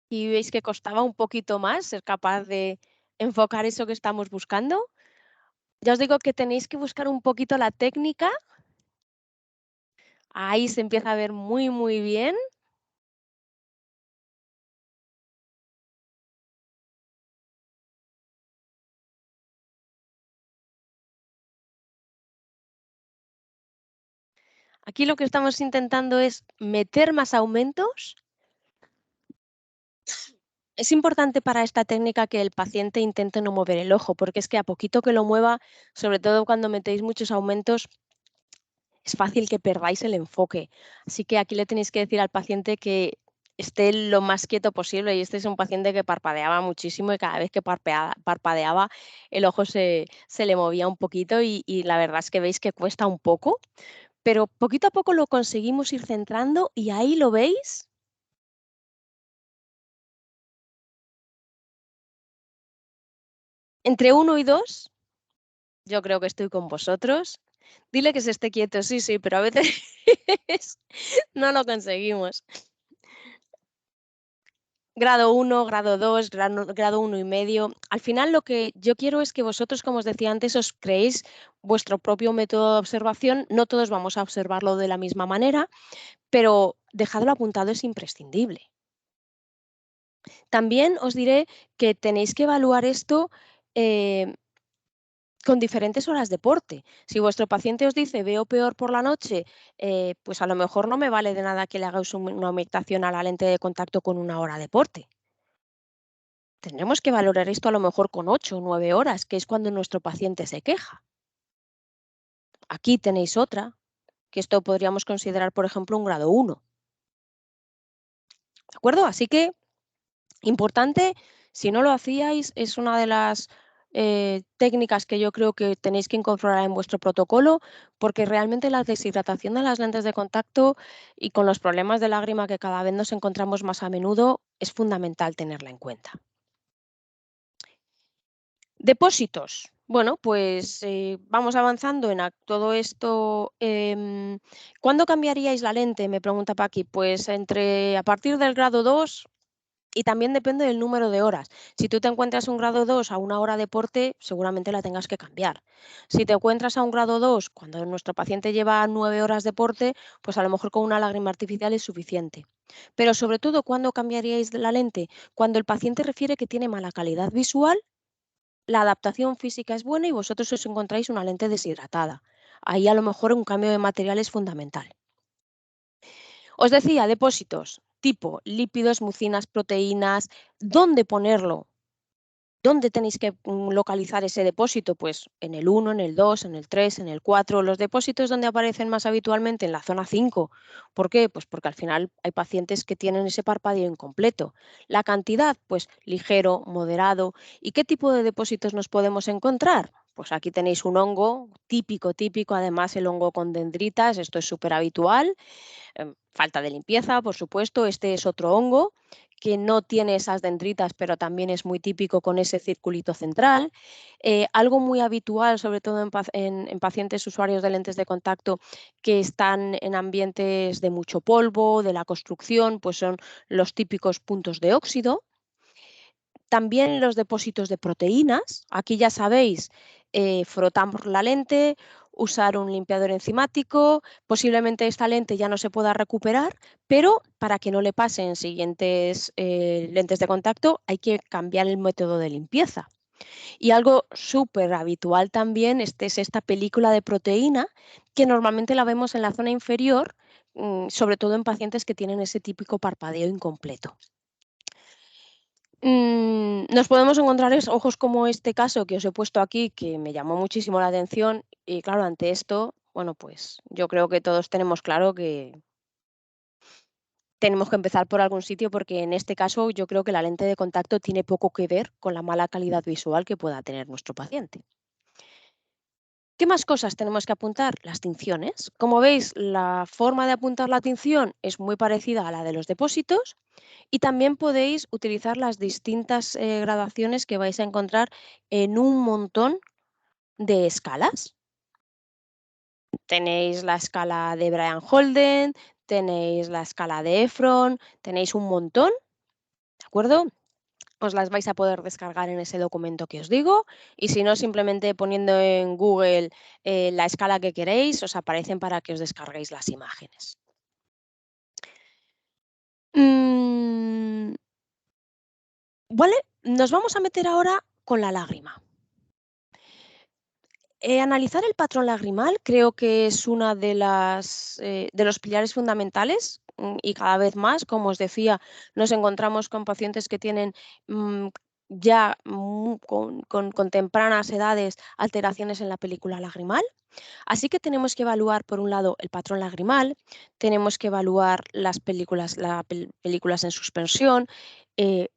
Y veis que costaba un poquito más ser capaz de enfocar eso que estamos buscando. Ya os digo que tenéis que buscar un poquito la técnica. Ahí se empieza a ver muy, muy bien. Aquí lo que estamos intentando es meter más aumentos. Es importante para esta técnica que el paciente intente no mover el ojo, porque es que a poquito que lo mueva, sobre todo cuando metéis muchos aumentos, es fácil que perdáis el enfoque. Así que aquí le tenéis que decir al paciente que esté lo más quieto posible. Y este es un paciente que parpadeaba muchísimo y cada vez que parpadeaba el ojo se le movía un poquito y la verdad es que veis que cuesta un poco, pero poquito a poco lo conseguimos ir centrando y ahí lo veis. Entre 1 y 2, yo creo que estoy con vosotros. Dile que se esté quieto, sí, sí, pero a veces no lo conseguimos. Grado 1, grado 2, grado 1,5. Al final lo que yo quiero es que vosotros, como os decía antes, os creéis vuestro propio método de observación. No todos vamos a observarlo de la misma manera, pero dejadlo apuntado, es imprescindible. También os diré que tenéis que evaluar esto eh, con diferentes horas de porte. Si vuestro paciente os dice veo peor por la noche, pues a lo mejor no me vale de nada que le hagáis una aumentación a la lente de contacto con 1 hora de porte. Tendremos que valorar esto a lo mejor con 8 o 9 horas, que es cuando nuestro paciente se queja. Aquí tenéis otra, que esto podríamos considerar, por ejemplo, un grado 1. ¿De acuerdo? Así que, importante, si no lo hacíais, es una de las técnicas que yo creo que tenéis que incorporar en vuestro protocolo, porque realmente la deshidratación de las lentes de contacto y con los problemas de lágrima que cada vez nos encontramos más a menudo, es fundamental tenerla en cuenta. Depósitos. Bueno, pues vamos avanzando en todo esto. ¿Cuándo cambiaríais la lente? Me pregunta Paqui. Pues a partir del grado 2, y también depende del número de horas. Si tú te encuentras un grado 2 a 1 hora de porte, seguramente la tengas que cambiar. Si te encuentras a un grado 2 cuando nuestro paciente lleva 9 horas de porte, pues a lo mejor con una lágrima artificial es suficiente. Pero sobre todo, ¿cuándo cambiaríais la lente? Cuando el paciente refiere que tiene mala calidad visual, la adaptación física es buena y vosotros os encontráis una lente deshidratada. Ahí a lo mejor un cambio de material es fundamental. Os decía, depósitos, tipo lípidos, mucinas, proteínas, ¿dónde ponerlo? ¿Dónde tenéis que localizar ese depósito? Pues en el 1, en el 2, en el 3, en el 4. Los depósitos donde aparecen más habitualmente en la zona 5. ¿Por qué? Pues porque al final hay pacientes que tienen ese parpadeo incompleto. La cantidad, pues ligero, moderado. ¿Y qué tipo de depósitos nos podemos encontrar? Pues aquí tenéis un hongo típico, además el hongo con dendritas, esto es súper habitual. Falta de limpieza, por supuesto. Este es otro hongo que no tiene esas dendritas, pero también es muy típico con ese circulito central. Algo muy habitual, sobre todo en pacientes usuarios de lentes de contacto que están en ambientes de mucho polvo, de la construcción, pues son los típicos puntos de óxido. También los depósitos de proteínas. Aquí ya sabéis, frotamos la lente, usar un limpiador enzimático. Posiblemente esta lente ya no se pueda recuperar, pero para que no le pase en siguientes lentes de contacto hay que cambiar el método de limpieza. Y algo súper habitual también es esta película de proteína, que normalmente la vemos en la zona inferior, sobre todo en pacientes que tienen ese típico parpadeo incompleto. Nos podemos encontrar ojos como este caso que os he puesto aquí, que me llamó muchísimo la atención y claro, ante esto, bueno, pues yo creo que todos tenemos claro que tenemos que empezar por algún sitio porque en este caso yo creo que la lente de contacto tiene poco que ver con la mala calidad visual que pueda tener nuestro paciente. ¿Qué más cosas tenemos que apuntar? Las tinciones. Como veis, la forma de apuntar la tinción es muy parecida a la de los depósitos. Y también podéis utilizar las distintas gradaciones que vais a encontrar en un montón de escalas. Tenéis la escala de Brian Holden, tenéis la escala de Efron, tenéis un montón, ¿de acuerdo? Os las vais a poder descargar en ese documento que os digo y si no, simplemente poniendo en Google la escala que queréis, os aparecen para que os descarguéis las imágenes. Mm, vale, nos vamos a meter ahora con la lágrima. Analizar el patrón lagrimal creo que es una de los pilares fundamentales, y cada vez más, como os decía, nos encontramos con pacientes que tienen mm, ya con tempranas edades alteraciones en la película lagrimal. Así que tenemos que evaluar, por un lado, el patrón lagrimal, tenemos que evaluar películas en suspensión, eh,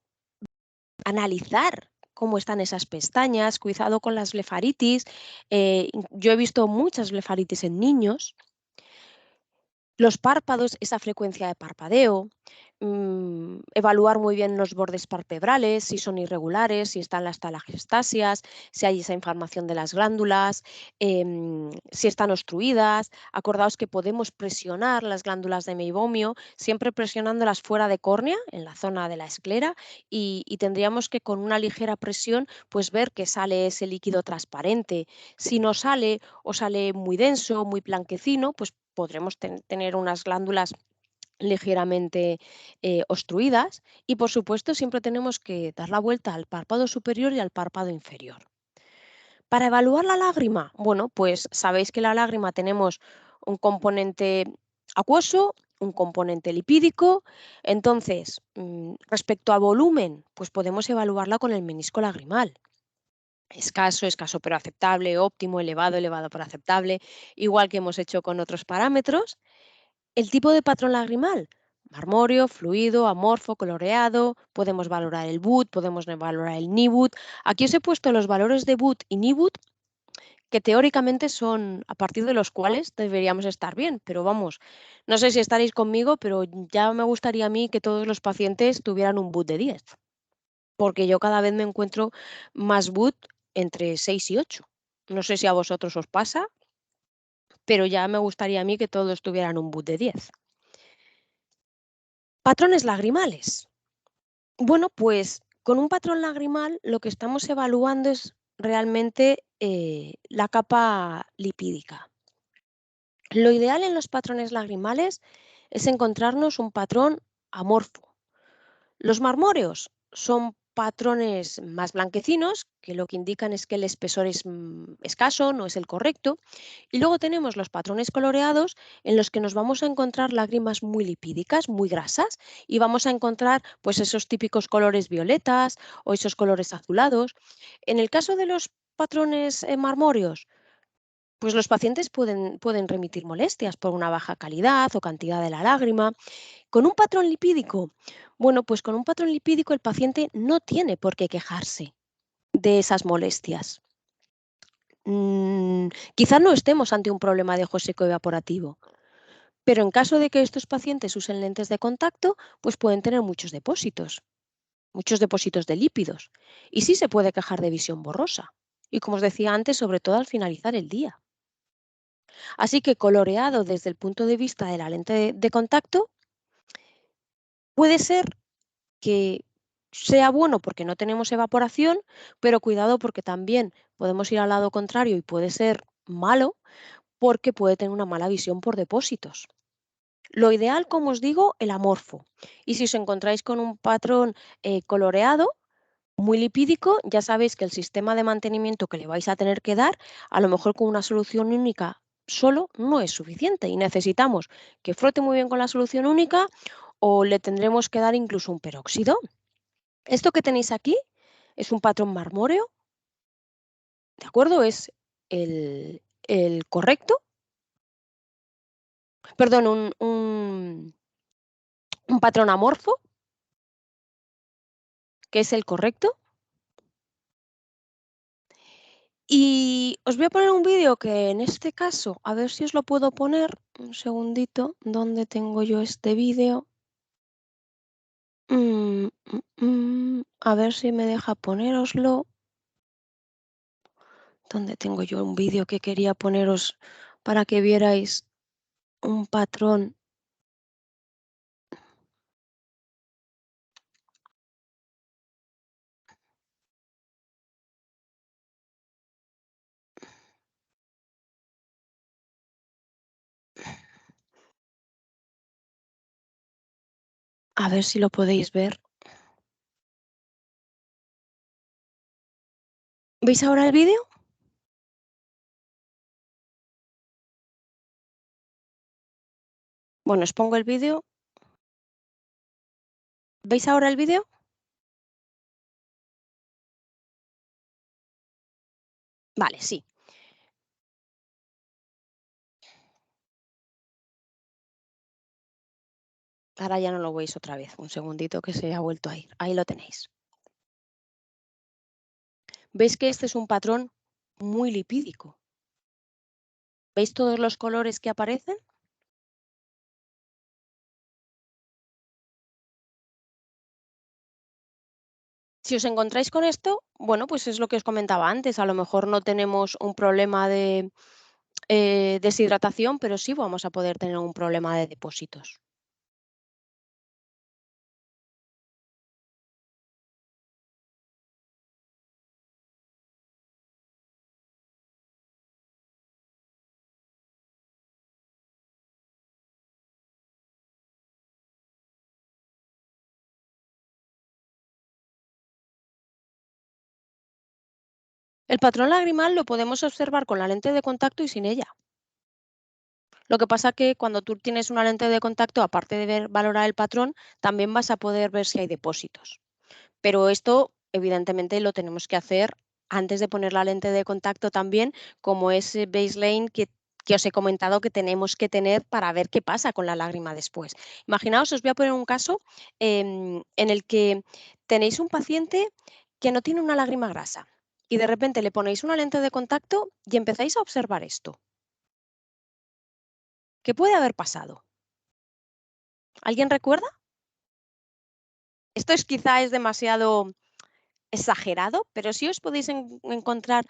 analizar cómo están esas pestañas, cuidado con las blefaritis. Yo he visto muchas blefaritis en niños. Los párpados, esa frecuencia de parpadeo. evaluar muy bien los bordes palpebrales, si son irregulares, si están las talangestasias, si hay esa inflamación de las glándulas, si están obstruidas. Acordaos que podemos presionar las glándulas de meibomio, siempre presionándolas fuera de córnea, en la zona de la esclera, y tendríamos que con una ligera presión pues ver que sale ese líquido transparente. Si no sale o sale muy denso, muy blanquecino, pues podremos tener unas glándulas ligeramente obstruidas y por supuesto siempre tenemos que dar la vuelta al párpado superior y al párpado inferior. Para evaluar la lágrima, bueno, pues sabéis que la lágrima tenemos un componente acuoso, un componente lipídico, entonces respecto a volumen, pues podemos evaluarla con el menisco lagrimal. Escaso, escaso pero aceptable, óptimo, elevado, elevado pero aceptable, igual que hemos hecho con otros parámetros. El tipo de patrón lagrimal, marmóreo, fluido, amorfo, coloreado, podemos valorar el BUT, podemos valorar el NIBUT. Aquí os he puesto los valores de BUT y NIBUT que teóricamente son a partir de los cuales deberíamos estar bien, pero vamos, no sé si estaréis conmigo, pero ya me gustaría a mí que todos los pacientes tuvieran un BUT de 10, porque yo cada vez me encuentro más BUT entre 6 y 8. No sé si a vosotros os pasa, pero ya me gustaría a mí que todos tuvieran un BUT de 10. Patrones lagrimales. Bueno, pues con un patrón lagrimal lo que estamos evaluando es realmente la capa lipídica. Lo ideal en los patrones lagrimales es encontrarnos un patrón amorfo. Los marmóreos son patrones más blanquecinos, que lo que indican es que el espesor es escaso, no es el correcto. Y luego tenemos los patrones coloreados en los que nos vamos a encontrar lágrimas muy lipídicas, muy grasas, y vamos a encontrar pues esos típicos colores violetas o esos colores azulados. En el caso de los patrones marmóreos, pues los pacientes pueden remitir molestias por una baja calidad o cantidad de la lágrima. Con un patrón lipídico, bueno, pues con un patrón lipídico el paciente no tiene por qué quejarse de esas molestias. Quizá no estemos ante un problema de ojo seco evaporativo, pero en caso de que estos pacientes usen lentes de contacto, pues pueden tener muchos depósitos de lípidos, y sí se puede quejar de visión borrosa. Y como os decía antes, sobre todo al finalizar el día. Así que coloreado desde el punto de vista de la lente de contacto, puede ser que sea bueno porque no tenemos evaporación, pero cuidado porque también podemos ir al lado contrario y puede ser malo porque puede tener una mala visión por depósitos. Lo ideal, como os digo, el amorfo. Y si os encontráis con un patrón coloreado, muy lipídico, ya sabéis que el sistema de mantenimiento que le vais a tener que dar, a lo mejor con una solución única solo no es suficiente y necesitamos que frote muy bien con la solución única o le tendremos que dar incluso un peróxido. Esto que tenéis aquí es un patrón marmóreo, ¿de acuerdo? Es el correcto, perdón, un patrón amorfo, que es el correcto. Y os voy a poner un vídeo que en este caso, a ver si os lo puedo poner, un segundito, ¿dónde tengo yo este vídeo? A ver si me deja ponéroslo. ¿Dónde tengo yo un vídeo que quería poneros para que vierais un patrón? A ver si lo podéis ver. ¿Veis ahora el vídeo? Bueno, os pongo el vídeo. ¿Veis ahora el vídeo? Vale, sí. Ahora ya no lo veis otra vez. Un segundito que se ha vuelto a ir. Ahí lo tenéis. ¿Veis que este es un patrón muy lipídico? ¿Veis todos los colores que aparecen? Si os encontráis con esto, bueno, pues es lo que os comentaba antes, a lo mejor no tenemos un problema de deshidratación, pero sí vamos a poder tener un problema de depósitos. El patrón lagrimal lo podemos observar con la lente de contacto y sin ella. Lo que pasa que cuando tú tienes una lente de contacto, aparte de valorar el patrón, también vas a poder ver si hay depósitos. Pero esto, evidentemente, lo tenemos que hacer antes de poner la lente de contacto también, como ese baseline que os he comentado que tenemos que tener para ver qué pasa con la lágrima después. Imaginaos, os voy a poner un caso en el que tenéis un paciente que no tiene una lágrima grasa y de repente le ponéis una lente de contacto y empezáis a observar esto. ¿Qué puede haber pasado? ¿Alguien recuerda? Esto es quizá es demasiado exagerado, pero sí os podéis encontrar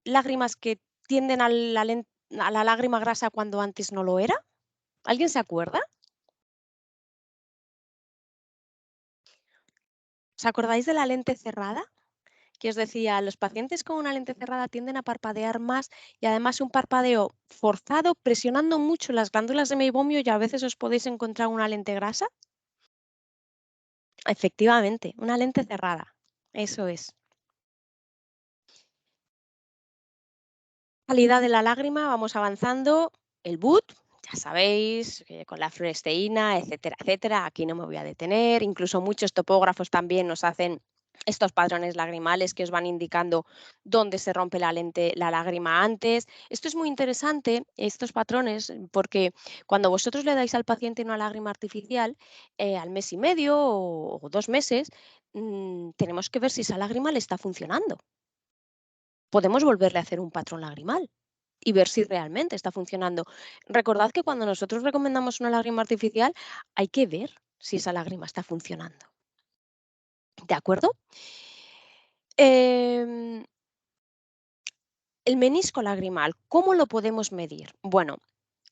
lágrimas que tienden a la lágrima grasa cuando antes no lo era. ¿Alguien se acuerda? ¿Os acordáis de la lente cerrada? Que os decía, los pacientes con una lente cerrada tienden a parpadear más y además un parpadeo forzado, presionando mucho las glándulas de meibomio y a veces os podéis encontrar una lente grasa. Efectivamente, una lente cerrada. Eso es. Calidad de la lágrima, vamos avanzando. El BUT, ya sabéis, con la fluoresteína, etcétera, etcétera. Aquí no me voy a detener. Incluso muchos topógrafos también nos hacen estos patrones lagrimales que os van indicando dónde se rompe la lente, la lágrima antes. Esto es muy interesante, estos patrones, porque cuando vosotros le dais al paciente una lágrima artificial, al mes y medio o 2 meses, tenemos que ver si esa lágrima le está funcionando. Podemos volverle a hacer un patrón lagrimal y ver si realmente está funcionando. Recordad que cuando nosotros recomendamos una lágrima artificial, hay que ver si esa lágrima está funcionando. ¿De acuerdo? Em, el menisco lagrimal, ¿cómo lo podemos medir? Bueno,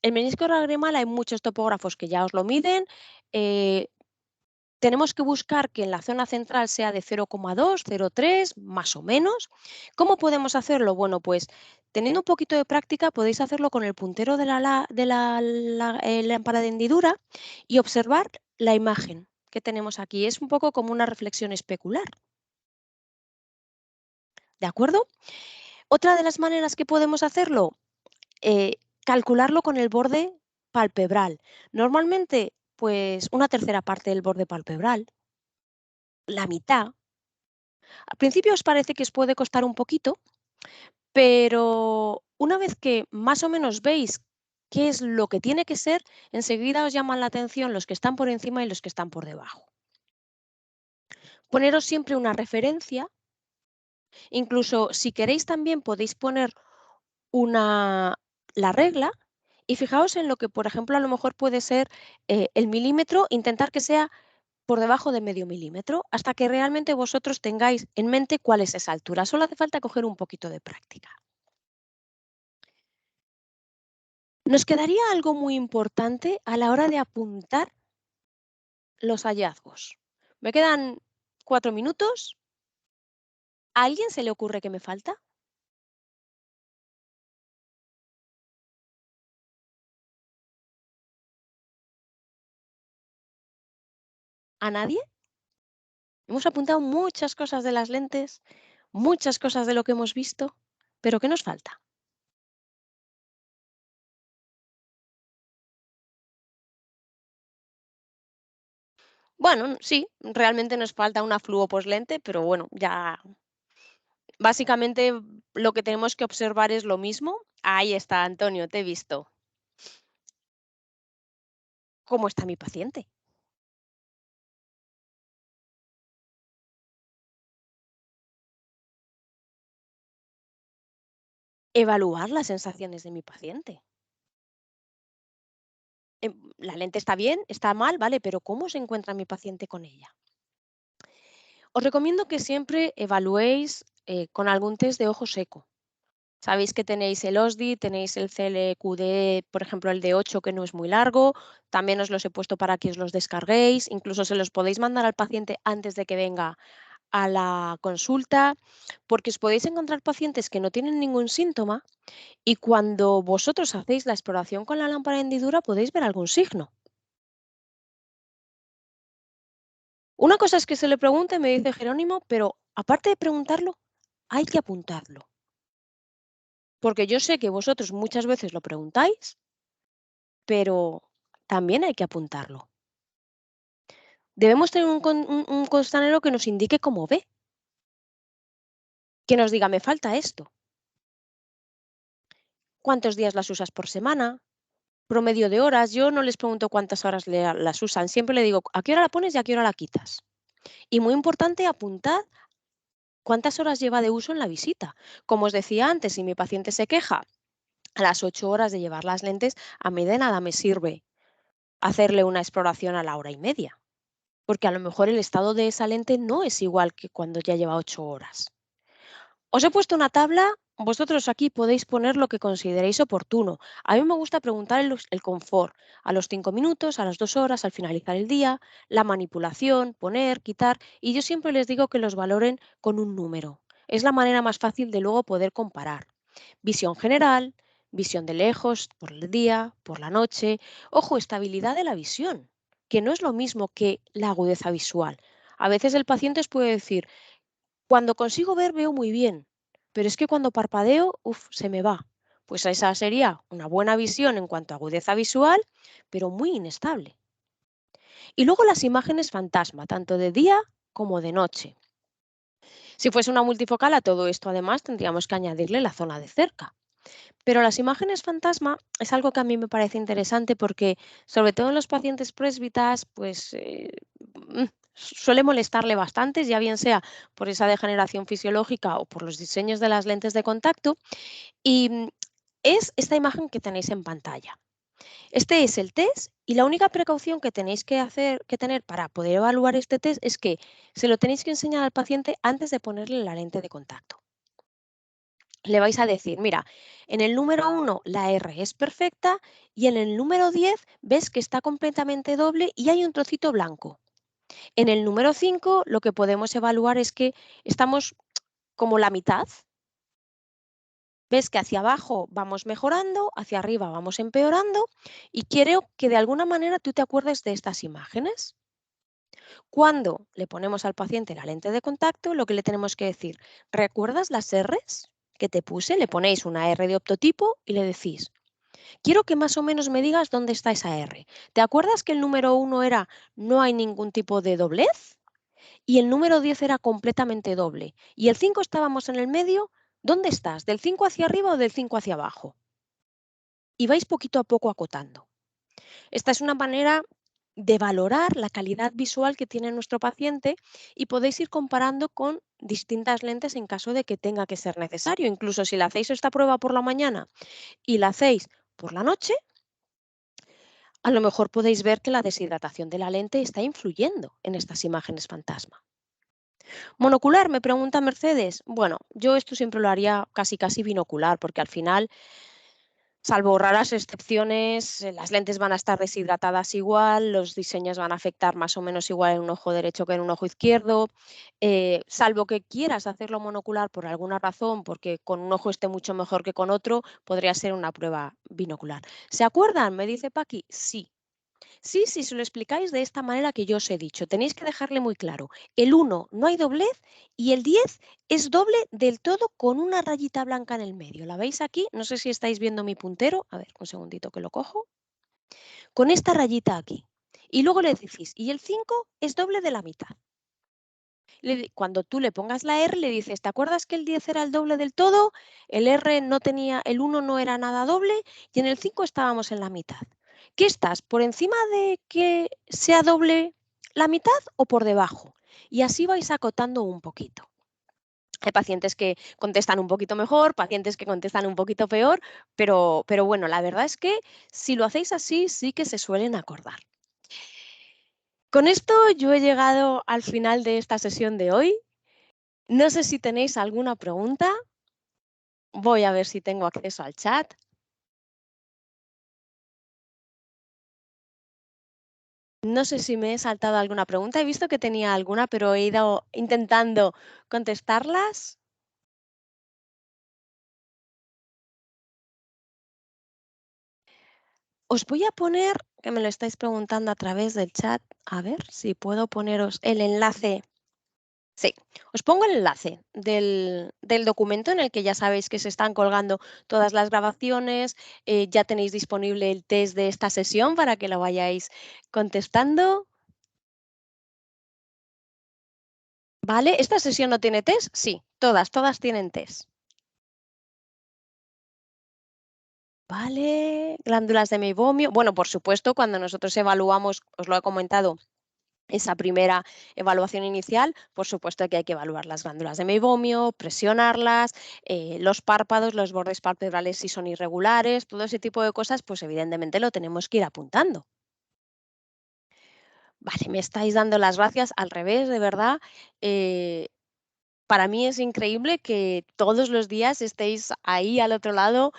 el menisco lagrimal hay muchos topógrafos que ya os lo miden. eh, Tenemos que buscar que en la zona central sea de 0,2, 0,3, más o menos. ¿Cómo podemos hacerlo? Bueno, pues teniendo un poquito de práctica podéis hacerlo con el puntero de la lámpara de hendidura y observar la imagen que tenemos aquí. Es un poco como una reflexión especular, ¿de acuerdo? Otra de las maneras que podemos hacerlo, eh, calcularlo con el borde palpebral. Normalmente, pues una tercera parte del borde palpebral, la mitad. Al principio os parece que os puede costar un poquito, pero una vez que más o menos veis qué es lo que tiene que ser, enseguida os llaman la atención los que están por encima y los que están por debajo. Poneros siempre una referencia, incluso si queréis también podéis poner una, la regla y fijaos en lo que, por ejemplo, a lo mejor puede ser el milímetro, intentar que sea por debajo de medio milímetro, hasta que realmente vosotros tengáis en mente cuál es esa altura. Solo hace falta coger un poquito de práctica. Nos quedaría algo muy importante a la hora de apuntar los hallazgos. Me quedan 4 minutos. ¿A alguien se le ocurre que me falta? ¿A nadie? Hemos apuntado muchas cosas de las lentes, muchas cosas de lo que hemos visto, pero ¿qué nos falta? Bueno, sí, realmente nos falta una fluoposlente, pero bueno, ya básicamente lo que tenemos que observar es lo mismo. Ahí está, Antonio, te he visto. ¿Cómo está mi paciente? Evaluar las sensaciones de mi paciente. La lente está bien, está mal, vale, pero ¿cómo se encuentra mi paciente con ella? Os recomiendo que siempre evaluéis con algún test de ojo seco. Sabéis que tenéis el OSDI, tenéis el CLQD, por ejemplo, el de 8 que no es muy largo. También os los he puesto para que os los descarguéis. Incluso se los podéis mandar al paciente antes de que venga a la consulta, porque os podéis encontrar pacientes que no tienen ningún síntoma y cuando vosotros hacéis la exploración con la lámpara de hendidura podéis ver algún signo. Una cosa es que se le pregunte, me dice Jerónimo, pero aparte de preguntarlo, hay que apuntarlo. Porque yo sé que vosotros muchas veces lo preguntáis, pero también hay que apuntarlo. Debemos tener un costanero que nos indique cómo ve, que nos diga, me falta esto. ¿Cuántos días las usas por semana? Promedio de horas. Yo no les pregunto cuántas horas las usan. Siempre le digo, ¿a qué hora la pones y a qué hora la quitas? Y muy importante, apuntar cuántas horas lleva de uso en la visita. Como os decía antes, si mi paciente se queja a las 8 horas de llevar las lentes, a mí de nada me sirve hacerle una exploración a la hora y media, porque a lo mejor el estado de esa lente no es igual que cuando ya lleva 8 horas. Os he puesto una tabla, vosotros aquí podéis poner lo que consideréis oportuno. A mí me gusta preguntar el confort, a los 5 minutos, a las 2 horas, al finalizar el día, la manipulación, poner, quitar, y yo siempre les digo que los valoren con un número. Es la manera más fácil de luego poder comparar. Visión general, visión de lejos, por el día, por la noche. Ojo, estabilidad de la visión, que no es lo mismo que la agudeza visual. A veces el paciente os puede decir, cuando consigo ver veo muy bien, pero es que cuando parpadeo, se me va. Pues esa sería una buena visión en cuanto a agudeza visual, pero muy inestable. Y luego las imágenes fantasma, tanto de día como de noche. Si fuese una multifocal a todo esto, además, tendríamos que añadirle la zona de cerca. Pero las imágenes fantasma es algo que a mí me parece interesante porque, sobre todo en los pacientes presbitas, pues suele molestarle bastante, ya bien sea por esa degeneración fisiológica o por los diseños de las lentes de contacto. Y es esta imagen que tenéis en pantalla. Este es el test y la única precaución que tenéis que tener para poder evaluar este test es que se lo tenéis que enseñar al paciente antes de ponerle la lente de contacto. Le vais a decir, mira, en el número 1 la R es perfecta y en el número 10 ves que está completamente doble y hay un trocito blanco. En el número 5 lo que podemos evaluar es que estamos como la mitad. Ves que hacia abajo vamos mejorando, hacia arriba vamos empeorando y quiero que de alguna manera tú te acuerdes de estas imágenes. Cuando le ponemos al paciente la lente de contacto, lo que le tenemos que decir, ¿recuerdas las R's que te puse? Le ponéis una R de optotipo y le decís, quiero que más o menos me digas dónde está esa R. ¿Te acuerdas que el número 1 era no hay ningún tipo de doblez? Y el número 10 era completamente doble. Y el 5 estábamos en el medio. ¿Dónde estás? ¿Del 5 hacia arriba o del 5 hacia abajo? Y vais poquito a poco acotando. Esta es una manera de valorar la calidad visual que tiene nuestro paciente y podéis ir comparando con distintas lentes en caso de que tenga que ser necesario. Incluso si le hacéis esta prueba por la mañana y la hacéis por la noche, a lo mejor podéis ver que la deshidratación de la lente está influyendo en estas imágenes fantasma. Monocular, me pregunta Mercedes. Bueno, yo esto siempre lo haría casi casi binocular, porque al final, salvo raras excepciones, las lentes van a estar deshidratadas igual, los diseños van a afectar más o menos igual en un ojo derecho que en un ojo izquierdo, salvo que quieras hacerlo monocular por alguna razón, porque con un ojo esté mucho mejor que con otro, podría ser una prueba binocular. ¿Se acuerdan? Me dice Paqui. Sí. Sí, sí, se lo explicáis de esta manera que yo os he dicho. Tenéis que dejarle muy claro. El 1 no hay doblez y el 10 es doble del todo con una rayita blanca en el medio. ¿La veis aquí? No sé si estáis viendo mi puntero. A ver, un segundito que lo cojo. Con esta rayita aquí. Y luego le decís, y el 5 es doble de la mitad. Cuando tú le pongas la R, le dices, ¿te acuerdas que el 10 era el doble del todo? El R no tenía, el 1 no era nada doble y en el 5 estábamos en la mitad. ¿Qué estás? ¿Por encima de que sea doble la mitad o por debajo? Y así vais acotando un poquito. Hay pacientes que contestan un poquito mejor, pacientes que contestan un poquito peor, pero bueno, la verdad es que si lo hacéis así, sí que se suelen acordar. Con esto yo he llegado al final de esta sesión de hoy. No sé si tenéis alguna pregunta. Voy a ver si tengo acceso al chat. No sé si me he saltado alguna pregunta. He visto que tenía alguna, pero he ido intentando contestarlas. Os voy a poner, que me lo estáis preguntando a través del chat, a ver si puedo poneros el enlace. Sí, os pongo el enlace del documento en el que ya sabéis que se están colgando todas las grabaciones, ya tenéis disponible el test de esta sesión para que lo vayáis contestando. ¿Vale? ¿Esta sesión no tiene test? Sí, todas tienen test. Vale, glándulas de meibomio. Bueno, por supuesto, cuando nosotros evaluamos, os lo he comentado, esa primera evaluación inicial, por supuesto que hay que evaluar las glándulas de meibomio, presionarlas, los párpados, los bordes palpebrales si son irregulares, todo ese tipo de cosas, pues evidentemente lo tenemos que ir apuntando. Vale, me estáis dando las gracias al revés, de verdad. eh, Para mí es increíble que todos los días estéis ahí al otro lado,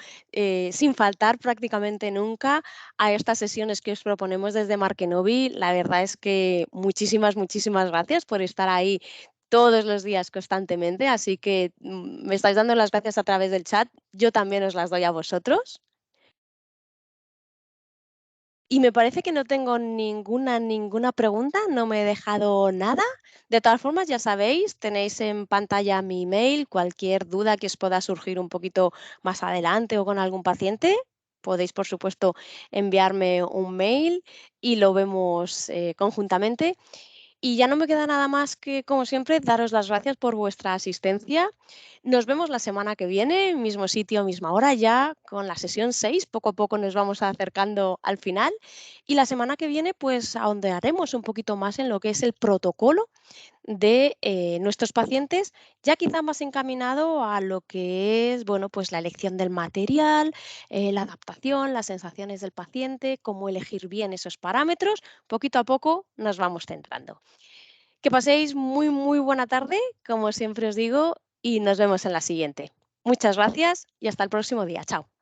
sin faltar prácticamente nunca a estas sesiones que os proponemos desde Markenovi. La verdad es que muchísimas gracias por estar ahí todos los días constantemente. Así que me estáis dando las gracias a través del chat. Yo también os las doy a vosotros. Y me parece que no tengo ninguna pregunta, no me he dejado nada. De todas formas, ya sabéis, tenéis en pantalla mi email, cualquier duda que os pueda surgir un poquito más adelante o con algún paciente, podéis, por supuesto, enviarme un mail y lo vemos conjuntamente. Y ya no me queda nada más que, como siempre, daros las gracias por vuestra asistencia. Nos vemos la semana que viene, mismo sitio, misma hora, ya con la sesión 6. Poco a poco nos vamos acercando al final. Y la semana que viene, pues ahondearemos un poquito más en lo que es el protocolo de nuestros pacientes, ya quizá más encaminado a lo que es, bueno, pues la elección del material, la adaptación, las sensaciones del paciente, cómo elegir bien esos parámetros. Poquito a poco nos vamos centrando. Que paséis muy buena tarde, como siempre os digo, y nos vemos en la siguiente. Muchas gracias y hasta el próximo día. Chao.